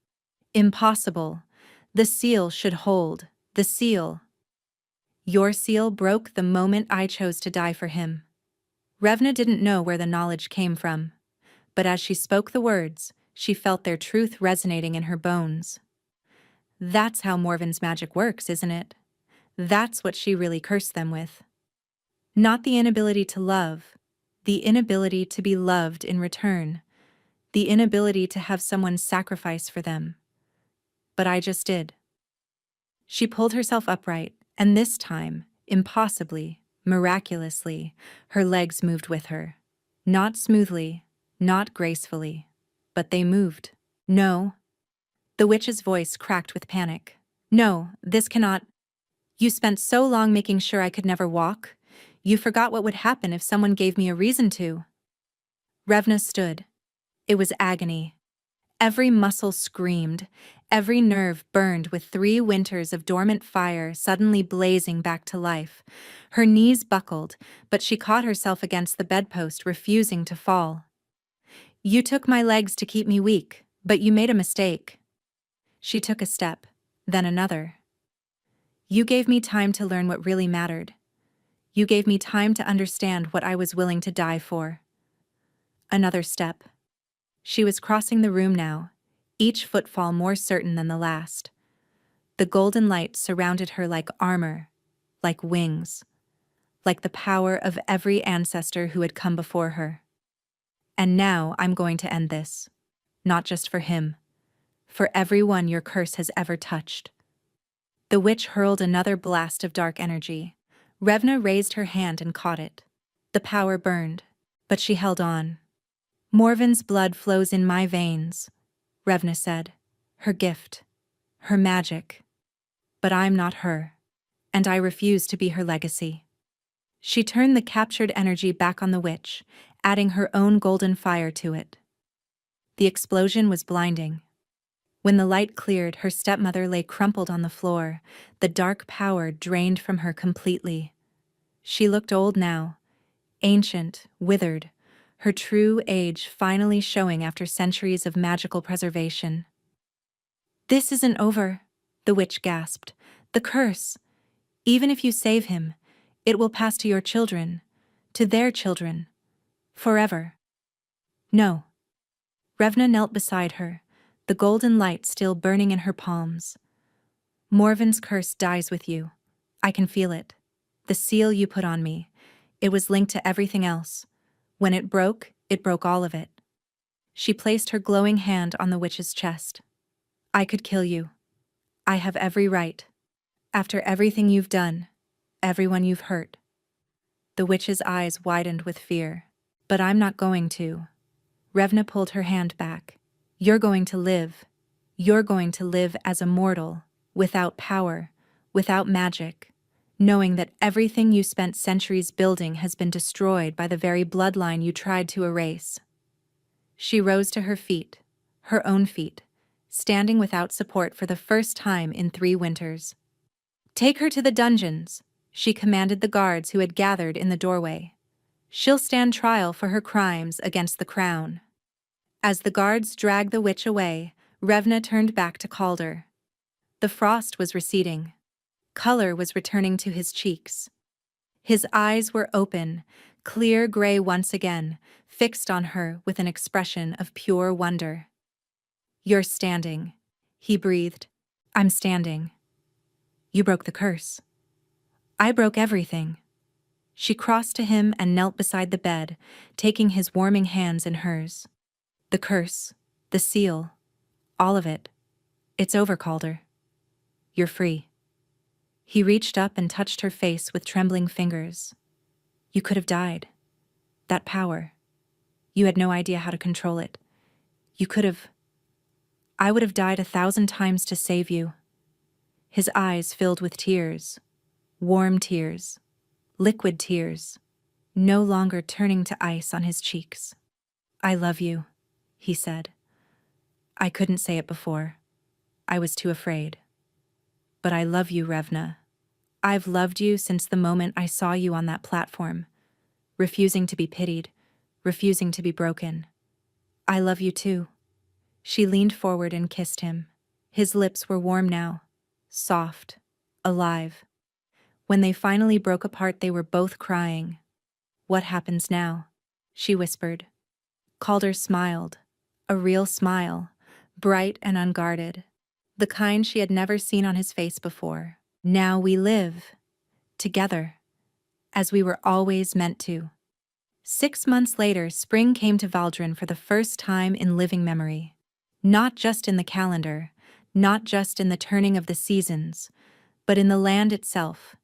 Impossible. The seal should hold. The seal. Your seal broke the moment I chose to die for him. Revna didn't know where the knowledge came from, but as she spoke the words, she felt their truth resonating in her bones. That's how Morven's magic works, isn't it? That's what she really cursed them with. Not the inability to love, the inability to be loved in return, the inability to have someone sacrifice for them. But I just did. She pulled herself upright, and this time, impossibly, miraculously, her legs moved with her. Not smoothly, not gracefully, but they moved. No. The witch's voice cracked with panic. No, this cannot. You spent so long making sure I could never walk. You forgot what would happen if someone gave me a reason to. Revna stood. It was agony. Every muscle screamed, every nerve burned with 3 winters of dormant fire suddenly blazing back to life. Her knees buckled, but she caught herself against the bedpost, refusing to fall. You took my legs to keep me weak, but you made a mistake. She took a step, then another. You gave me time to learn what really mattered. You gave me time to understand what I was willing to die for. Another step. She was crossing the room now, each footfall more certain than the last. The golden light surrounded her like armor, like wings, like the power of every ancestor who had come before her. And now I'm going to end this. Not just for him. For everyone your curse has ever touched. The witch hurled another blast of dark energy. Revna raised her hand and caught it. The power burned, but she held on. Morven's blood flows in my veins, Revna said. Her gift. Her magic. But I'm not her. And I refuse to be her legacy. She turned the captured energy back on the witch, adding her own golden fire to it. The explosion was blinding. When the light cleared, her stepmother lay crumpled on the floor, the dark power drained from her completely. She looked old now, ancient, withered, her true age finally showing after centuries of magical preservation. This isn't over, the witch gasped. The curse. Even if you save him, it will pass to your children, to their children, forever. No. Revna knelt beside her, the golden light still burning in her palms. Morven's curse dies with you. I can feel it. The seal you put on me. It was linked to everything else. When it broke all of it. She placed her glowing hand on the witch's chest. I could kill you. I have every right. After everything you've done, everyone you've hurt. The witch's eyes widened with fear. But I'm not going to. Revna pulled her hand back. You're going to live. You're going to live as a mortal, without power, without magic, knowing that everything you spent centuries building has been destroyed by the very bloodline you tried to erase. She rose to her feet, her own feet, standing without support for the first time in 3 winters. Take her to the dungeons, she commanded the guards who had gathered in the doorway. She'll stand trial for her crimes against the crown. As the guards dragged the witch away, Revna turned back to Calder. The frost was receding. Color was returning to his cheeks. His eyes were open, clear gray once again, fixed on her with an expression of pure wonder. You're standing, he breathed. I'm standing. You broke the curse. I broke everything. She crossed to him and knelt beside the bed, taking his warming hands in hers. The curse, the seal, all of it. It's over, Calder. You're free. He reached up and touched her face with trembling fingers. You could have died. That power. You had no idea how to control it. You could have. I would have died 1,000 times to save you. His eyes filled with tears. Warm tears. Liquid tears. no longer turning to ice on his cheeks. "I love you," he said. "I couldn't say it before. I was too afraid. But I love you, Revna. I've loved you since the moment I saw you on that platform, refusing to be pitied, refusing to be broken. I love you too." She leaned forward and kissed him. His lips were warm now, soft, alive. When they finally broke apart, they were both crying. "What happens now?" she whispered. Calder smiled, a real smile, bright and unguarded, the kind she had never seen on his face before. "Now we live, together, as we were always meant to." 6 months later, spring came to Valdrin for the first time in living memory. Not just in the calendar, not just in the turning of the seasons, but in the land itself.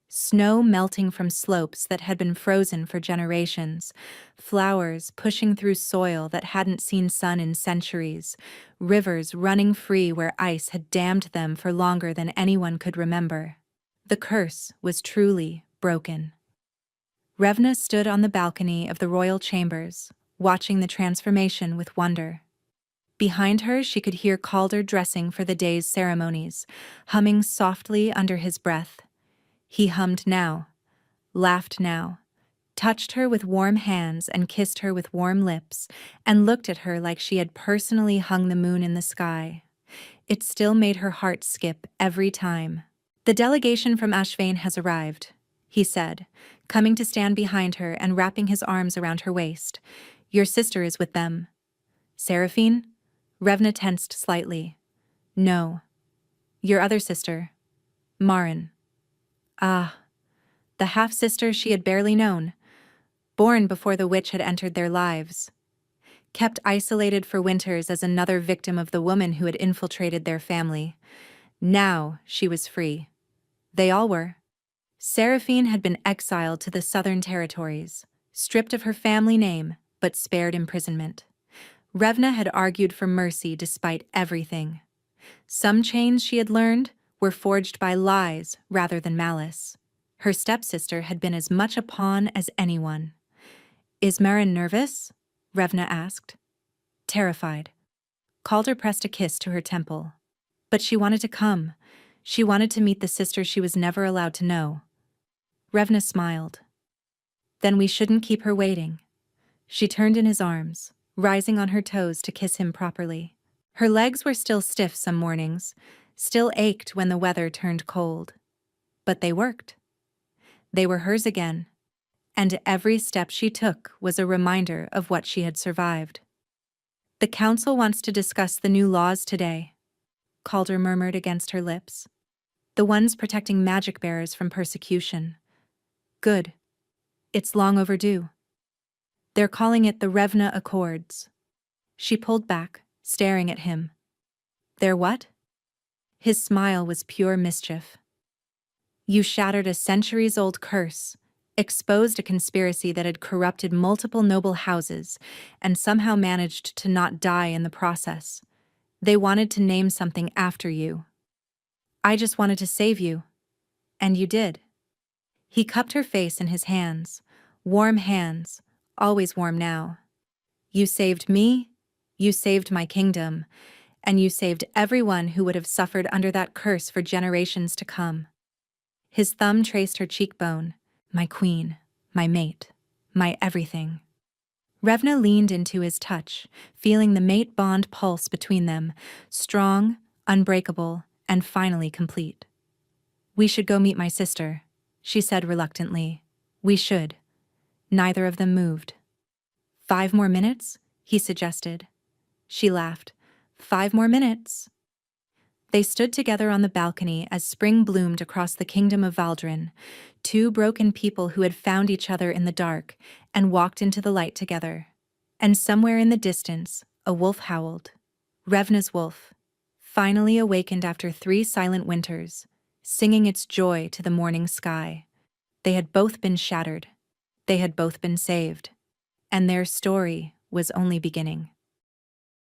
Snow melting from slopes that had been frozen for generations, flowers pushing through soil that hadn't seen sun in centuries, rivers running free where ice had dammed them for longer than anyone could remember. The curse was truly broken. Revna stood on the balcony of the royal chambers, watching the transformation with wonder. Behind her, she could hear Calder dressing for the day's ceremonies, humming softly under his breath. He hummed now, laughed now, touched her with warm hands and kissed her with warm lips, and looked at her like she had personally hung the moon in the sky. It still made her heart skip every time. "The delegation from Ashvane has arrived," he said, coming to stand behind her and wrapping his arms around her waist. "Your sister is with them." "Seraphine?" Revna tensed slightly. "No. Your other sister, Marin." Ah, the half-sister she had barely known, born before the witch had entered their lives, kept isolated for winters as another victim of the woman who had infiltrated their family. Now she was free. They all were. Seraphine had been exiled to the southern territories, stripped of her family name, but spared imprisonment. Revna had argued for mercy despite everything. Some chains she had learned were forged by lies rather than malice. Her stepsister had been as much a pawn as anyone. "Is Marin nervous?" Revna asked. Terrified. Calder pressed a kiss to her temple. But she wanted to come. She wanted to meet the sister she was never allowed to know. Revna smiled. "Then we shouldn't keep her waiting." She turned in his arms, rising on her toes to kiss him properly. Her legs were still stiff some mornings, still ached when the weather turned cold. But they worked. They were hers again, and every step she took was a reminder of what she had survived. "The council wants to discuss the new laws today," Calder murmured against her lips. "The ones protecting magic bearers from persecution. Good. It's long overdue. They're calling it the Revna Accords." She pulled back, staring at him. "They're what?" His smile was pure mischief. "You shattered a centuries-old curse, exposed a conspiracy that had corrupted multiple noble houses, and somehow managed to not die in the process. They wanted to name something after you. I just wanted to save you. And you did." He cupped her face in his hands, warm hands, always warm now. "You saved me, you saved my kingdom, and you saved everyone who would have suffered under that curse for generations to come." His thumb traced her cheekbone. "My queen, my mate, my everything." Revna leaned into his touch, feeling the mate bond pulse between them, strong, unbreakable, and finally complete. "We should go meet my sister," she said reluctantly. "We should." Neither of them moved. 5 more minutes?" he suggested. She laughed. 5 more minutes." They stood together on the balcony as spring bloomed across the kingdom of Valdrin, two broken people who had found each other in the dark and walked into the light together. And somewhere in the distance, a wolf howled. Revna's wolf, finally awakened after 3 silent winters, singing its joy to the morning sky. They had both been shattered. They had both been saved. And their story was only beginning.